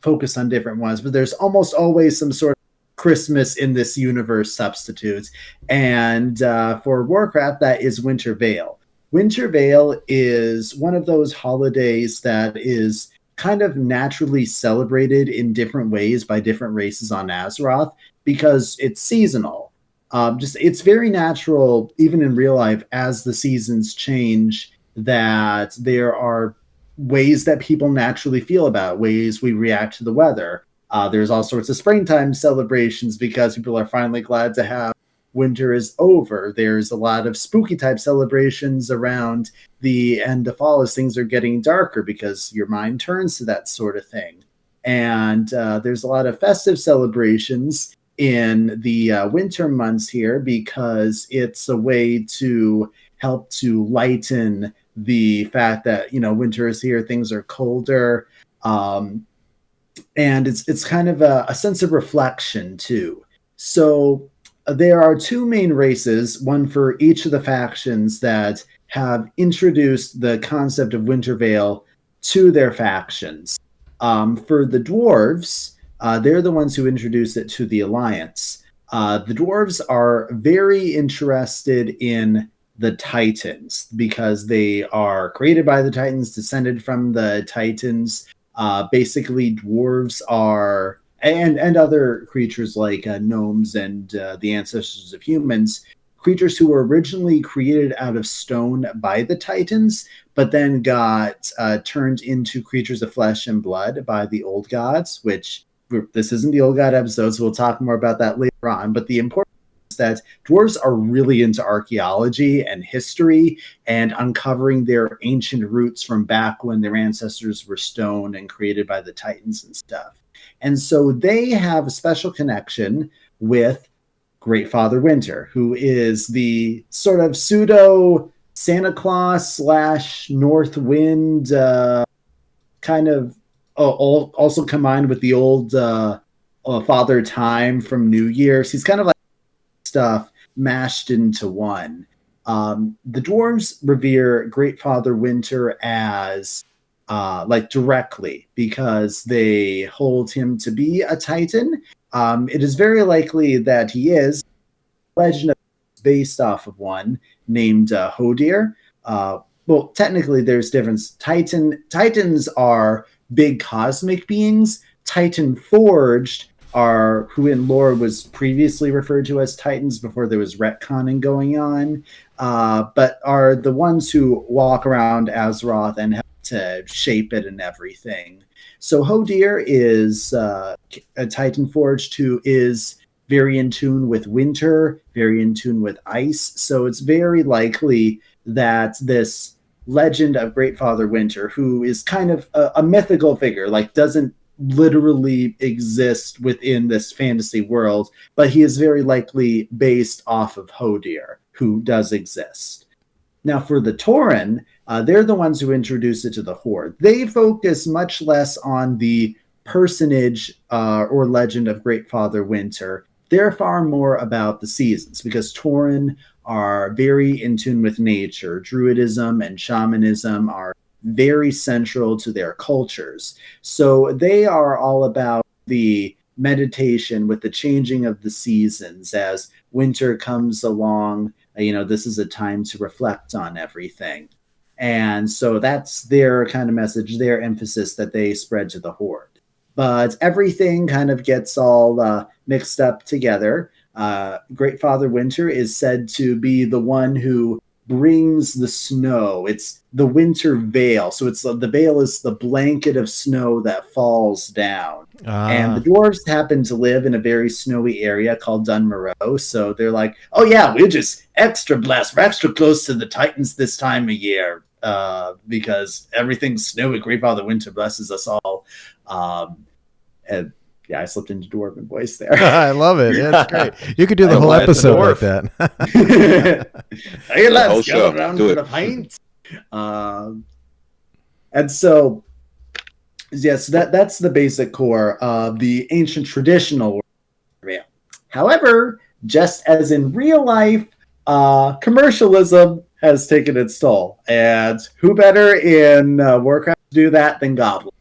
Speaker 6: focus on different ones, but there's almost always some sort of Christmas in this universe substitutes. And for Warcraft, that is Winter Veil. Winter Veil is one of those holidays that is kind of naturally celebrated in different ways by different races on Azeroth because it's seasonal. It's very natural, even in real life, as the seasons change, that there are ways that people naturally feel about, ways we react to the weather. There's all sorts of springtime celebrations because people are finally glad to have winter is over. There's a lot of spooky type celebrations around the end of fall as things are getting darker because your mind turns to that sort of thing. And there's a lot of festive celebrations in the winter months here because it's a way to help to lighten the fact that, winter is here, things are colder. And it's kind of a sense of reflection too. So there are two main races, one for each of the factions that have introduced the concept of Winter Veil to their factions. For the dwarves, they're the ones who introduced it to the Alliance. The dwarves are very interested in the Titans because they are created by the Titans, descended from the Titans. Basically, dwarves are, and other creatures like gnomes and the ancestors of humans, creatures who were originally created out of stone by the Titans, but then got turned into creatures of flesh and blood by the old gods, which this isn't the old god episode, so we'll talk more about that later on. But the important is that dwarves are really into archaeology and history and uncovering their ancient roots from back when their ancestors were stone and created by the Titans and stuff. And so they have a special connection with Great Father Winter, who is the sort of pseudo Santa Claus / North Wind kind of also combined with the old Father Time from New Year's. He's kind of like stuff mashed into one. The dwarves revere Great Father Winter as like directly because they hold him to be a titan. It is very likely that he is. Legend based off of one named Hodir. Well, technically, there's difference. Titans are big cosmic beings. Titan Forged are who in lore was previously referred to as Titans before there was retconning going on, but are the ones who walk around Azeroth and help to shape it and everything. So Hodir is a Titan Forged who is very in tune with winter, very in tune with ice. So it's very likely that this legend of Great Father Winter, who is kind of a mythical figure, like doesn't literally exist within this fantasy world, but he is very likely based off of Hodir, who does exist. Now for the Tauren, they're the ones who introduce it to the Horde. They focus much less on the personage or legend of Great Father Winter. They're far more about the seasons because Tauren are very in tune with nature. Druidism and shamanism are very central to their cultures. So they are all about the meditation with the changing of the seasons. As winter comes along, this is a time to reflect on everything. And so that's their kind of message, their emphasis that they spread to the Horde. But everything kind of gets all mixed up together. Great Father Winter is said to be the one who brings the snow. It's the winter veil. So it's the veil is the blanket of snow that falls down. And the dwarves happen to live in a very snowy area called Dunmoreau. So they're like, oh yeah, we're just extra blessed. We're extra close to the Titans this time of year because everything's snowy. Great Father Winter blesses us all. And yeah, I slipped into dwarven voice there.
Speaker 3: I love it. It's great. You could do the whole episode like that.
Speaker 6: Hey, let's go around for the pint. And so, yes, that's the basic core of the ancient traditional veil. However, just as in real life, commercialism has taken its toll. And who better in Warcraft to do that than Goblin?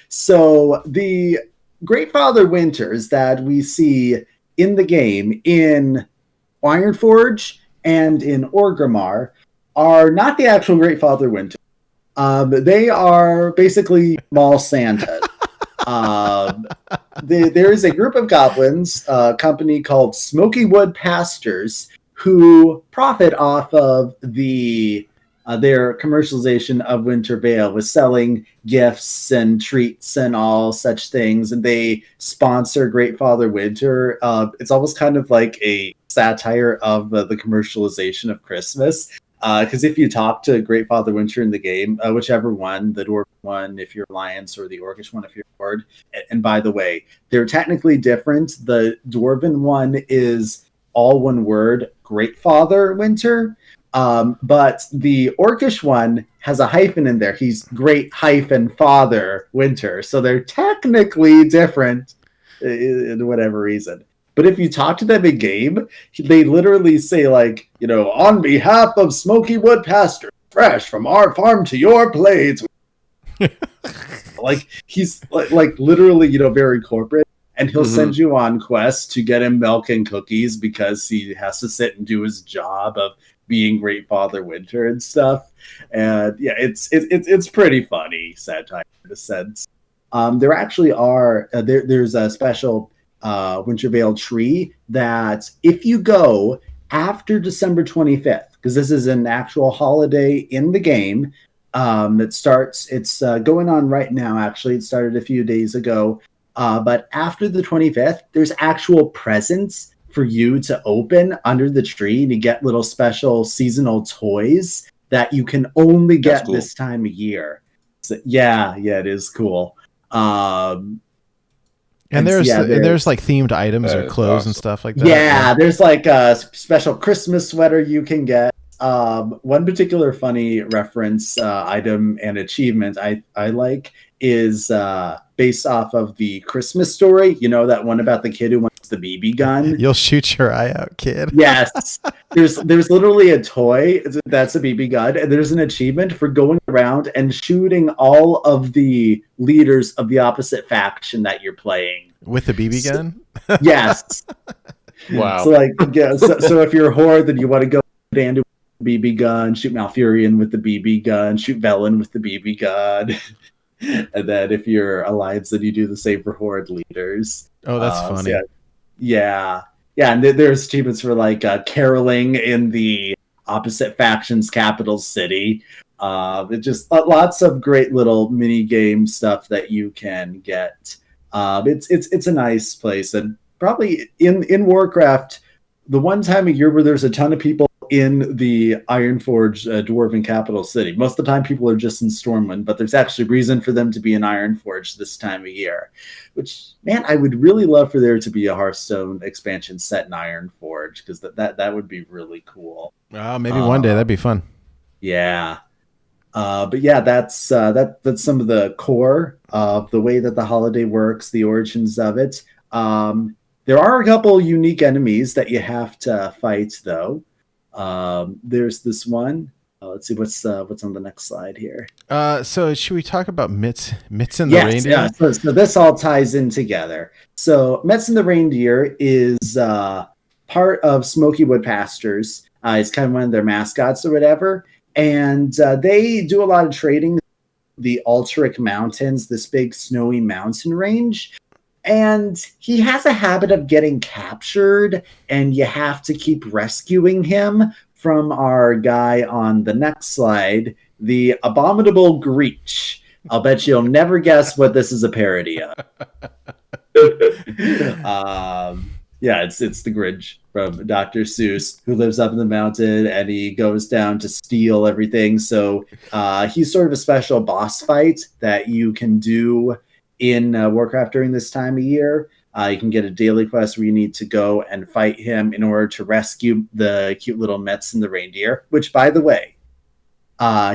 Speaker 6: So the Great Father Winters that we see in the game in Ironforge and in Orgrimmar are not the actual Great Father Winter. They are basically small Santas. There is a group of goblins, a company called Smokywood Pastors, who profit off of their commercialization of Winter Veil with selling gifts and treats and all such things. And they sponsor Great Father Winter. It's almost kind of like a satire of the commercialization of Christmas. Because if you talk to Great Father Winter in the game, whichever one, the Dwarven one if you're Alliance or the Orcish one if you're Horde, and by the way, they're technically different. The Dwarven one is all one word, Great Father Winter. But the Orcish one has a hyphen in there. He's Great Father Winter. So they're technically different in whatever reason. But if you talk to them in game, they literally say like, on behalf of Smokywood Pasture, fresh from our farm to your blades. Like he's like literally, very corporate. And he'll send you on quests to get him milk and cookies because he has to sit and do his job of being Great Father Winter and stuff. And yeah, it's pretty funny satire in a sense. There actually are there's a special Winter Veil tree that if you go after December 25th, because this is an actual holiday in the game that starts, it's going on right now actually. It started a few days ago. But after the 25th, there's actual presents for you to open under the tree to get little special seasonal toys that you can only get this time of year. So, yeah, it is cool.
Speaker 3: And there's like themed items or clothes and stuff like that.
Speaker 6: Yeah, there's like a special Christmas sweater you can get. One particular funny reference item and achievement I like is based off of the Christmas story. You know, that one about the kid who wants the BB gun?
Speaker 3: You'll shoot your eye out, kid.
Speaker 6: Yes. There's literally a toy that's a BB gun, and there's an achievement for going around and shooting all of the leaders of the opposite faction that you're playing.
Speaker 3: With the BB gun?
Speaker 6: Yes.
Speaker 5: Wow.
Speaker 6: So like, yeah, so if you're a horde, then you want to go Dandu with the BB gun, shoot Malfurion with the BB gun, shoot Velen with the BB gun, and then if you're Alliance, then you do the same for horde leaders.
Speaker 3: Oh, that's funny.
Speaker 6: So yeah, and there's achievements for like caroling in the opposite faction's capital city. It just lots of great little mini game stuff that you can get. It's a nice place, and probably in Warcraft, the one time a year where there's a ton of people in the Ironforge dwarven capital city. Most of the time people are just in Stormwind, but there's actually reason for them to be in Ironforge this time of year. Which, man, I would really love for there to be a Hearthstone expansion set in Ironforge, because that would be really cool.
Speaker 3: Maybe one day. That'd be fun.
Speaker 6: Yeah. But yeah, that's some of the core of the way that the holiday works, the origins of it. There are a couple unique enemies that you have to fight, though. There's this one. Let's see what's on the next slide here.
Speaker 3: So should we talk about Mitz and the reindeer?
Speaker 6: Yeah. So this all ties in together. So Mitz and the reindeer is part of Smokywood Pastures. It's kind of one of their mascots or whatever. And they do a lot of trading. The Altaric Mountains, this big snowy mountain range. And he has a habit of getting captured, and you have to keep rescuing him from our guy on the next slide, the Abominable Greech. I'll bet you'll never guess what this is a parody of. Yeah, it's the Grinch from Dr. Seuss, who lives up in the mountain, and he goes down to steal everything. So he's sort of a special boss fight that you can do in Warcraft during this time of year. You can get a daily quest where you need to go and fight him in order to rescue the cute little Metz and the reindeer, which, by the way,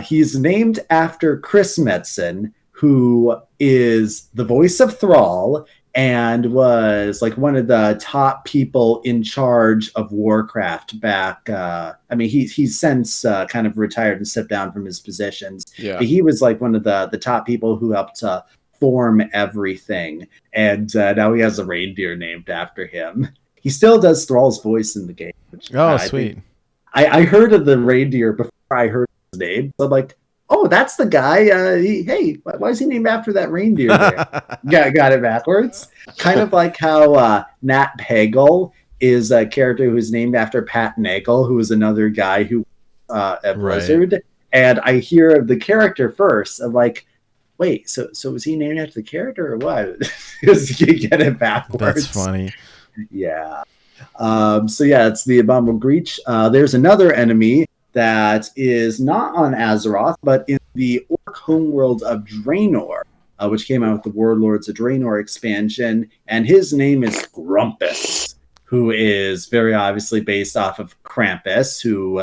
Speaker 6: he's named after Chris Metzen, who is the voice of Thrall and was like one of the top people in charge of Warcraft back. He's since kind of retired and stepped down from his positions.
Speaker 5: Yeah.
Speaker 6: But he was like one of the top people who helped form everything, and now he has a reindeer named after him. He still does Thrall's voice in the game. Which,
Speaker 3: Sweet.
Speaker 6: I heard of the reindeer before I heard his name. So I'm like, oh, that's the guy. Hey, why is he named after that reindeer there? Got it backwards. Kind of like how Nat Pagel is a character who's named after Pat Nagel, who is another guy who at Blizzard. Right. And I hear the character first. I'm like, wait, so was he named after the character or what? Because you get it backwards.
Speaker 3: That's funny.
Speaker 6: Yeah. So yeah, it's the Abominable Greech. There's another enemy that is not on Azeroth, but in the Orc homeworld of Draenor, which came out with the Warlords of Draenor expansion, and his name is Grumpus, who is very obviously based off of Krampus, who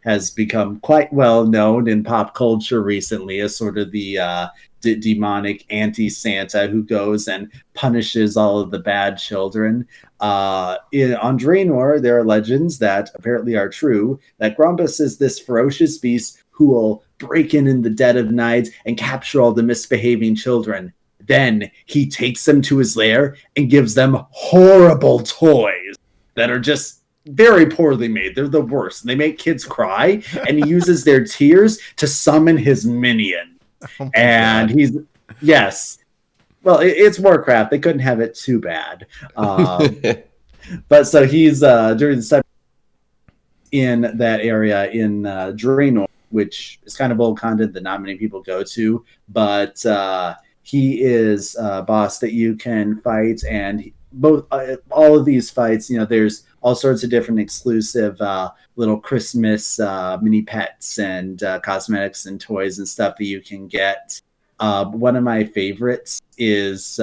Speaker 6: has become quite well known in pop culture recently as sort of the demonic anti-Santa who goes and punishes all of the bad children. On Draenor, there are legends that apparently are true, that Grumpus is this ferocious beast who will break in the dead of night and capture all the misbehaving children. Then he takes them to his lair and gives them horrible toys that are just very poorly made. They're the worst. They make kids cry, and he uses their tears to summon his minion. And God. He's, yes. Well, it's Warcraft. They couldn't have it too bad. But so he's during the time in that area in Draenor, which is kind of old content that not many people go to, but he is a boss that you can fight, and all of these fights, there's all sorts of different exclusive little Christmas mini pets and cosmetics and toys and stuff that you can get. One of my favorites is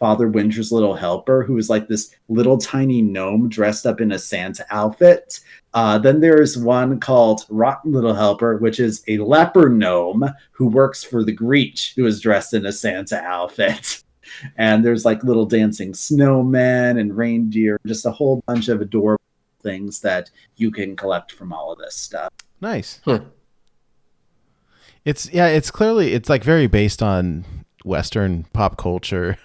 Speaker 6: Father Winter's Little Helper, who is like this little tiny gnome dressed up in a Santa outfit. Then there's one called Rotten Little Helper, which is a leper gnome who works for the Greech, who is dressed in a Santa outfit. And there's like little dancing snowmen and reindeer, just a whole bunch of adorable things that you can collect from all of this stuff.
Speaker 3: Nice. It's clearly, it's like very based on Western pop culture.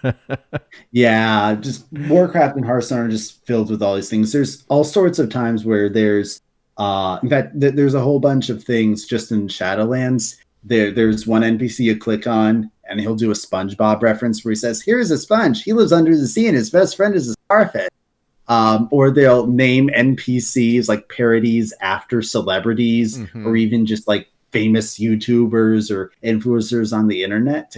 Speaker 6: Yeah, just Warcraft and Hearthstone are just filled with all these things. There's all sorts of times where there's, in fact, there's a whole bunch of things just in Shadowlands. There's one NPC you click on, and he'll do a SpongeBob reference where he says, "Here's a sponge. He lives under the sea, and his best friend is a starfish." Or they'll name NPCs like parodies after celebrities, or even just like famous YouTubers or influencers on the internet.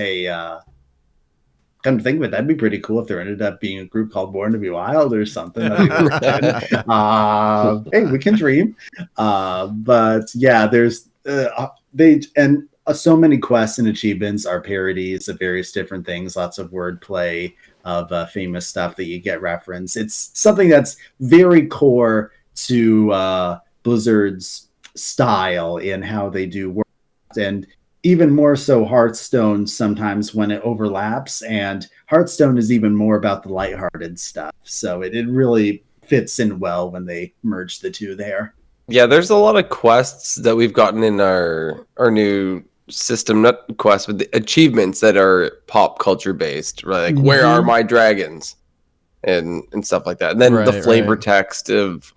Speaker 6: Come to think of it, that'd be pretty cool if there ended up being a group called Born to Be Wild or something. Hey, we can dream. But yeah, there's so many quests and achievements are parodies of various different things. Lots of wordplay of famous stuff that you get referenced. It's something that's very core to Blizzard's style in how they do work, and even more so Hearthstone sometimes when it overlaps, and Hearthstone is even more about the lighthearted stuff, so it really fits in well when they merge the two there.
Speaker 5: Yeah, there's a lot of quests that we've gotten in our new system, not quests, but the achievements that are pop culture based, right? Like, where are my dragons? And stuff like that. And then the flavor text of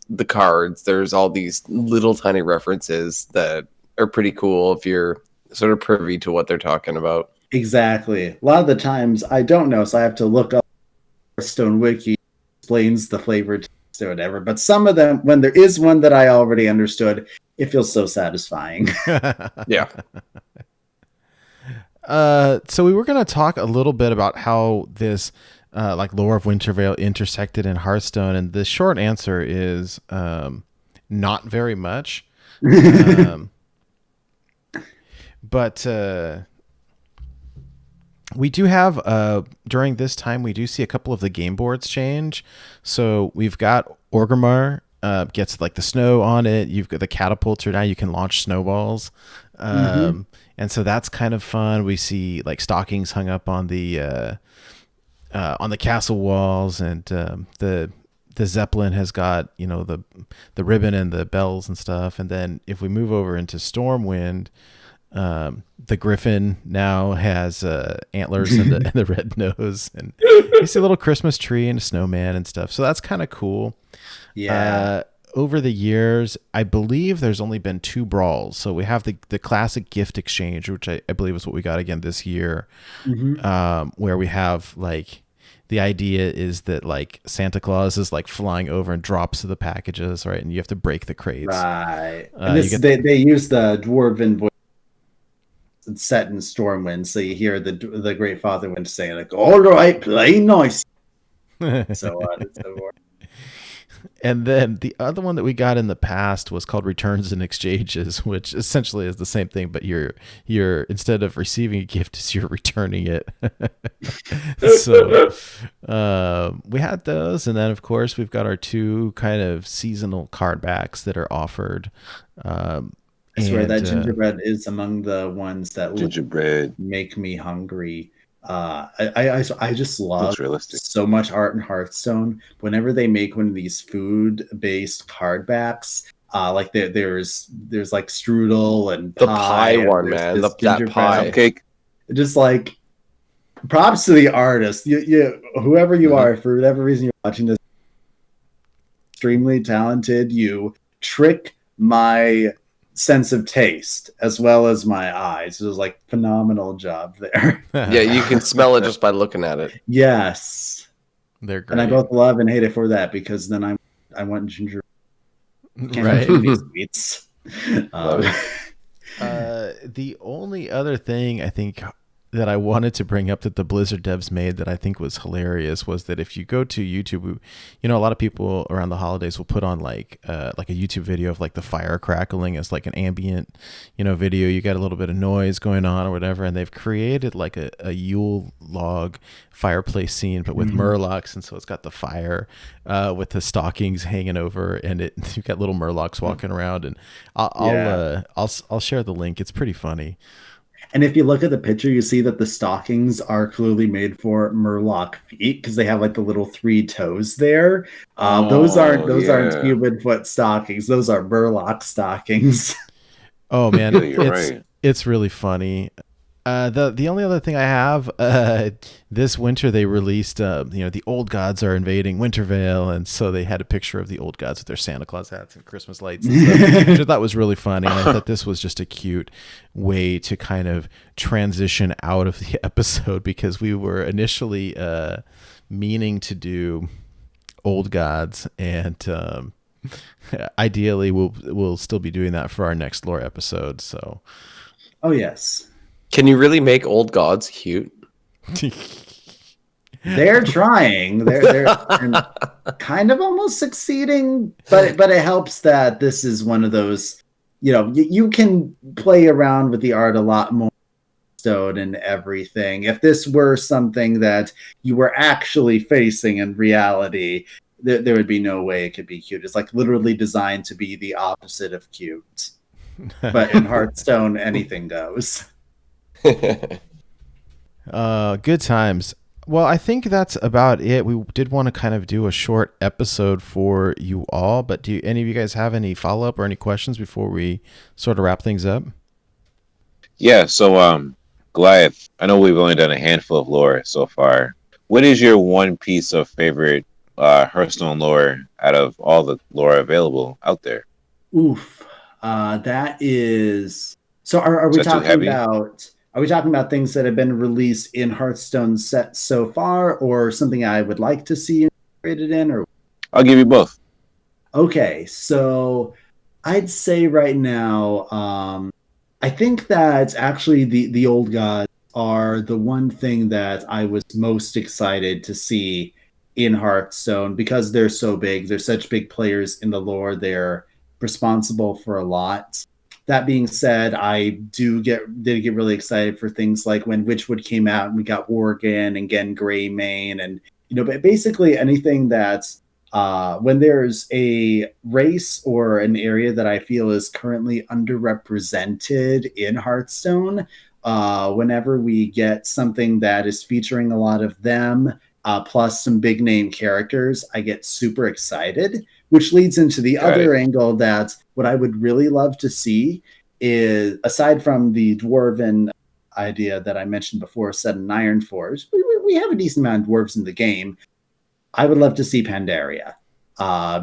Speaker 5: the cards, there's all these little tiny references that are pretty cool if you're sort of privy to what they're talking about.
Speaker 6: Exactly. A lot of the times I don't know, so I have to look up Hearthstone Wiki, explains the flavor text or whatever. But some of them, when there is one that I already understood, it feels so satisfying.
Speaker 5: Yeah.
Speaker 3: So we were going to talk a little bit about how this like lore of Wintervale intersected in Hearthstone, and the short answer is not very much. But we do have during this time we do see a couple of the game boards change. So we've got Orgrimmar gets like the snow on it. You've got the catapulter, now you can launch snowballs. And so that's kind of fun. We see like stockings hung up on the castle walls, and the Zeppelin has got, you know, the ribbon and the bells and stuff. And then if we move over into Stormwind, the Griffin now has antlers and the red nose, and you see a little Christmas tree and a snowman and stuff. So that's kind of cool.
Speaker 6: Yeah.
Speaker 3: Over the years, I believe there's only been 2 brawls. So we have the classic gift exchange, which I believe is what we got again this year, where we have like the idea is that like Santa Claus is like flying over and drops the packages, right? And you have to break the crates.
Speaker 6: Right. And they use the dwarven voice set in Stormwind, so you hear the Great Father Wind saying like, "All right, play nice." So on and so forth.
Speaker 3: And then the other one that we got in the past was called Returns and Exchanges, which essentially is the same thing, but you're instead of receiving a gift, you're returning it. So we had those, and then of course we've got our 2 kind of seasonal card backs that are offered.
Speaker 6: I swear that gingerbread is among the ones that
Speaker 4: Gingerbread
Speaker 6: make me hungry. I just love so much art in Hearthstone. Whenever they make one of these food-based card backs, like there's like strudel and
Speaker 5: the pie one, man, that pie
Speaker 4: cake.
Speaker 6: Just like props to the artist. You whoever you are, for whatever reason you're watching this, extremely talented. You trick my sense of taste as well as my eyes. It was like phenomenal job there.
Speaker 5: Yeah, you can smell it just by looking at it.
Speaker 6: Yes,
Speaker 3: they're great.
Speaker 6: And I both love and hate it for that, because then I want ginger.
Speaker 3: Right.
Speaker 6: Sweets.
Speaker 3: The only other thing I think that I wanted to bring up that the Blizzard devs made that I think was hilarious was that if you go to YouTube, a lot of people around the holidays will put on like a YouTube video of like the fire crackling as like an ambient, video. You got a little bit of noise going on or whatever, and they've created like a Yule log fireplace scene, but with Murlocs, and so it's got the fire with the stockings hanging over, and you've got little Murlocs walking around, and I'll share the link. It's pretty funny.
Speaker 6: And if you look at the picture, you see that the stockings are clearly made for Murloc feet because they have like the little 3 toes there. Those aren't human foot stockings; those are Murloc stockings.
Speaker 3: Oh man,
Speaker 4: right.
Speaker 3: It's really funny. The only other thing I have, this winter they released, the old gods are invading Wintervale, and so they had a picture of the old gods with their Santa Claus hats and Christmas lights and stuff, which I thought was really funny, and I thought this was just a cute way to kind of transition out of the episode, because we were initially meaning to do old gods, and ideally we'll still be doing that for our next lore episode. So,
Speaker 6: oh yes.
Speaker 5: Can you really make old gods cute?
Speaker 6: They're trying. They're kind of almost succeeding, but it helps that this is one of those, you can play around with the art a lot more and everything. If this were something that you were actually facing in reality, there would be no way it could be cute. It's like literally designed to be the opposite of cute. But in Hearthstone, anything goes.
Speaker 3: Good times. Well, I think that's about it. We did want to kind of do a short episode for you all, but do any of you guys have any follow-up or any questions before we sort of wrap things up?
Speaker 4: Yeah, so Goliath, I know we've only done a handful of lore so far. What is your one piece of favorite Hearthstone lore out of all the lore available out there?
Speaker 6: Oof. That is... So are we talking about... Are we talking about things that have been released in Hearthstone sets so far, or something I would like to see integrated in? Or
Speaker 4: I'll give you both.
Speaker 6: Okay, so I'd say right now, I think that actually the old gods are the one thing that I was most excited to see in Hearthstone, because they're so big. They're such big players in the lore. They're responsible for a lot. That being said, I did get really excited for things like when Witchwood came out and we got Worgen and Gen Greymane, and but basically anything that's when there's a race or an area that I feel is currently underrepresented in Hearthstone, whenever we get something that is featuring a lot of them, plus some big name characters, I get super excited, which leads into the other angle that what I would really love to see is, aside from the dwarven idea that I mentioned before, set in Iron Forge, we have a decent amount of dwarves in the game. I would love to see Pandaria.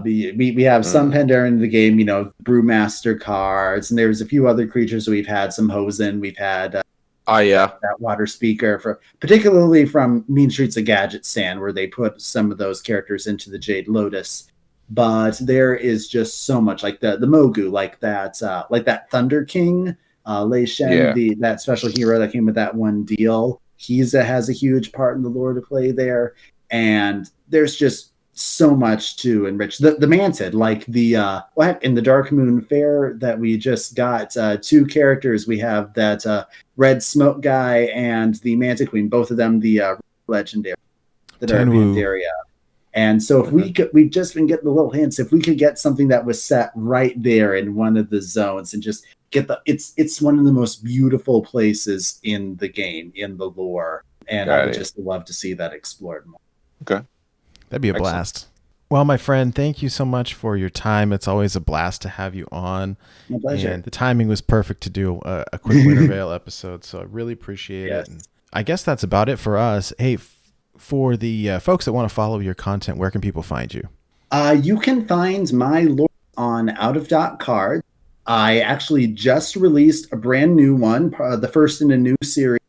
Speaker 6: We have some Pandaria in the game, Brewmaster cards, and there's a few other creatures. We've had some Hosen, we've had that water speaker, particularly from Mean Streets of Gadget Sand, where they put some of those characters into the Jade Lotus. But there is just so much, like the Mogu, like that Thunder King, Lei Shen, that special hero that came with that one deal. He has a huge part in the lore to play there, and there's just so much to enrich. The Mantid, like in the Dark Moon Fair that we just got, 2 characters. We have that Red Smoke guy and the Mantid Queen, both of them the legendary that are Pandaria. And so if we've just been getting the little hints, if we could get something that was set right there in one of the zones and just get it's one of the most beautiful places in the game, in the lore. And I would just love to see that explored more.
Speaker 4: Okay.
Speaker 3: That'd be a blast. Well, my friend, thank you so much for your time. It's always a blast to have you on.
Speaker 6: My pleasure.
Speaker 3: And the timing was perfect to do a quick Wintervale episode, so I really appreciate it. And I guess that's about it for us. Hey, for the folks that want to follow your content, where can people find you?
Speaker 6: You can find my lore on Out of Dot Cards. I actually just released a brand new one, the first in a new series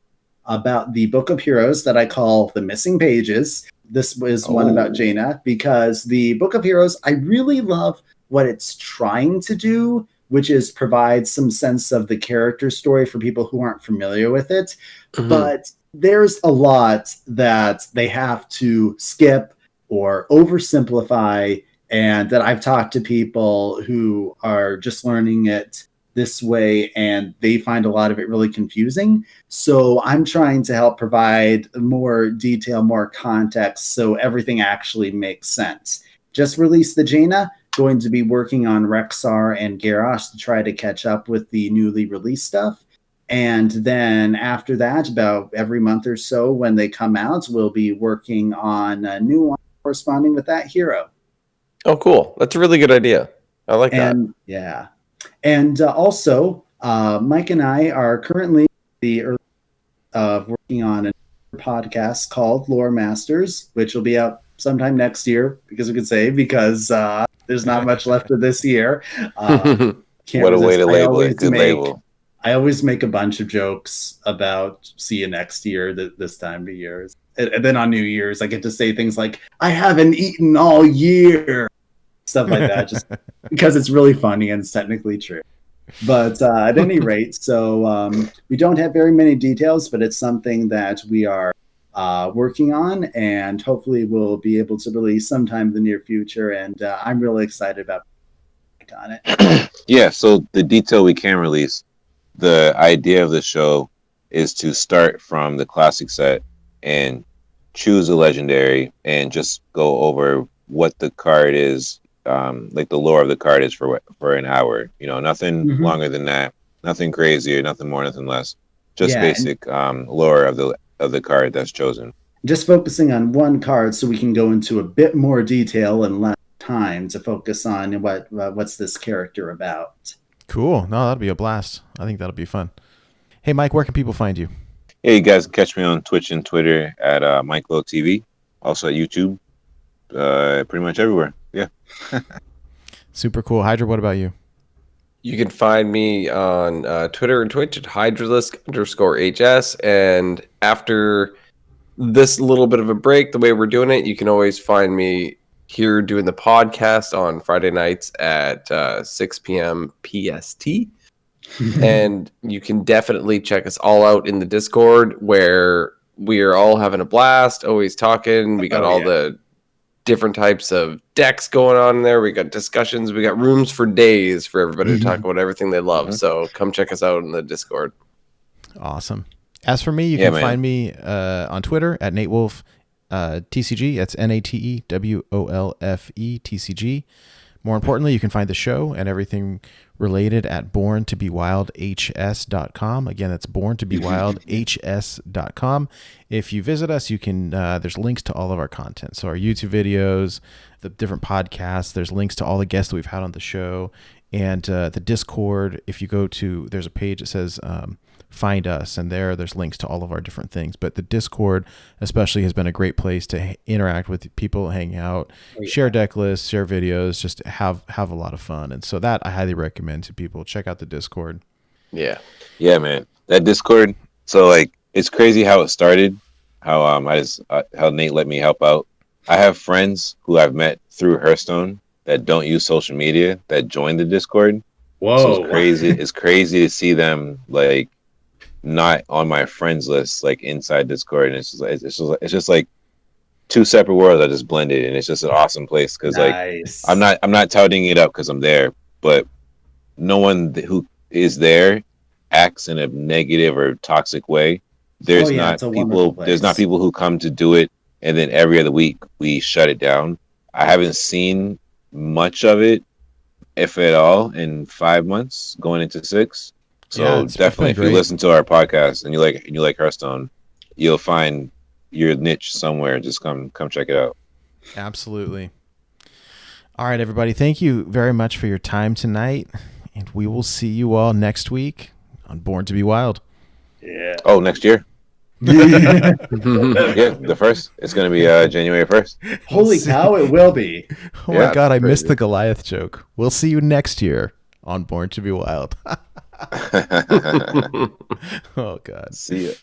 Speaker 6: about the Book of Heroes that I call The Missing Pages. This was one about Jaina, because the Book of Heroes, I really love what it's trying to do, which is provide some sense of the character story for people who aren't familiar with it. But there's a lot that they have to skip or oversimplify, and that I've talked to people who are just learning it this way and they find a lot of it really confusing. So I'm trying to help provide more detail, more context, so everything actually makes sense. Just released the Jaina, going to be working on Rexar and Garrosh to try to catch up with the newly released stuff. And then after that, about every month or so when they come out, we'll be working on a new one corresponding with that hero.
Speaker 5: Oh, cool. That's a really good idea. I like that.
Speaker 6: Yeah. And also, Mike and I are currently working on a podcast called Loremasters, which will be out sometime next year, because we could say, because there's not much left of this year.
Speaker 4: What a way to label it. Good label.
Speaker 6: I always make a bunch of jokes about see you next year, this time of year. And then on New Year's, I get to say things like, I haven't eaten all year. Stuff like that, just because it's really funny and it's technically true. But at any rate, so we don't have very many details, but it's something that we are working on, and hopefully we'll be able to release sometime in the near future. And I'm really excited about on it.
Speaker 4: Yeah, so the detail we can release, the idea of the show is to start from the classic set and choose a legendary and just go over what the card is, like the lore of the card is for an hour. You know, nothing longer than that, nothing crazier, nothing more, nothing less. Just basic lore of the card that's chosen.
Speaker 6: Just focusing on one card, so we can go into a bit more detail and less time to focus on what's this character about.
Speaker 3: Cool. No, that'll be a blast. I think that'll be fun. Hey, Mike, where can people find you?
Speaker 4: Yeah, you guys can catch me on Twitch and Twitter at MikeLowTV. Also at YouTube. Pretty much everywhere. Yeah.
Speaker 3: Super cool. Hydra, what about you?
Speaker 5: You can find me on Twitter and Twitch at Hydralisk_HS. And after this little bit of a break, the way we're doing it, you can always find me here doing the podcast on Friday nights at 6 p.m. PST. And you can definitely check us all out in the Discord, where we are all having a blast, always talking. We got the different types of decks going on in there. We got discussions. We got rooms for days for everybody to talk about everything they love. So come check us out in the Discord.
Speaker 3: Awesome. As for me, you can find me on Twitter at NateWolf TCG. That's NateWolfe TCG. More importantly, you can find the show and everything related at borntobewildhs.com. Again, that's borntobewildhs.com. If you visit us, you can there's links to all of our content. So our YouTube videos, the different podcasts, there's links to all the guests that we've had on the show, and the Discord. If you go to, there's a page that says find us, and there's links to all of our different things. But the Discord especially has been a great place to interact with people, hang out, share deck lists, share videos, just have a lot of fun. And so that I highly recommend to people. Check out the Discord.
Speaker 4: Yeah, man, that Discord. So like, it's crazy how it started, how how Nate let me help out. I have friends who I've met through Hearthstone that don't use social media that joined the Discord.
Speaker 6: Whoa,
Speaker 4: so it's crazy. It's crazy to see them like not on my friends list, like inside Discord, and it's just like two separate worlds that just blended, and it's just an awesome place because
Speaker 6: nice.
Speaker 4: Like I'm not touting it up because I'm there, but no one who is there acts in a negative or toxic way. There's not people who come to do it and then every other week we shut it down. I haven't seen much of it, if at all, in 5 months going into 6. So definitely, if you listen to our podcast and you like Hearthstone, you'll find your niche somewhere. Just come check it out.
Speaker 3: Absolutely. All right, everybody. Thank you very much for your time tonight, and we will see you all next week on Born to Be Wild.
Speaker 6: Yeah.
Speaker 4: Oh, next year. Yeah, the first. It's going to be January 1st.
Speaker 6: Holy cow, it will be.
Speaker 3: Oh my God, I missed the Goliath joke. We'll see you next year on Born to Be Wild. Oh God.
Speaker 4: See ya.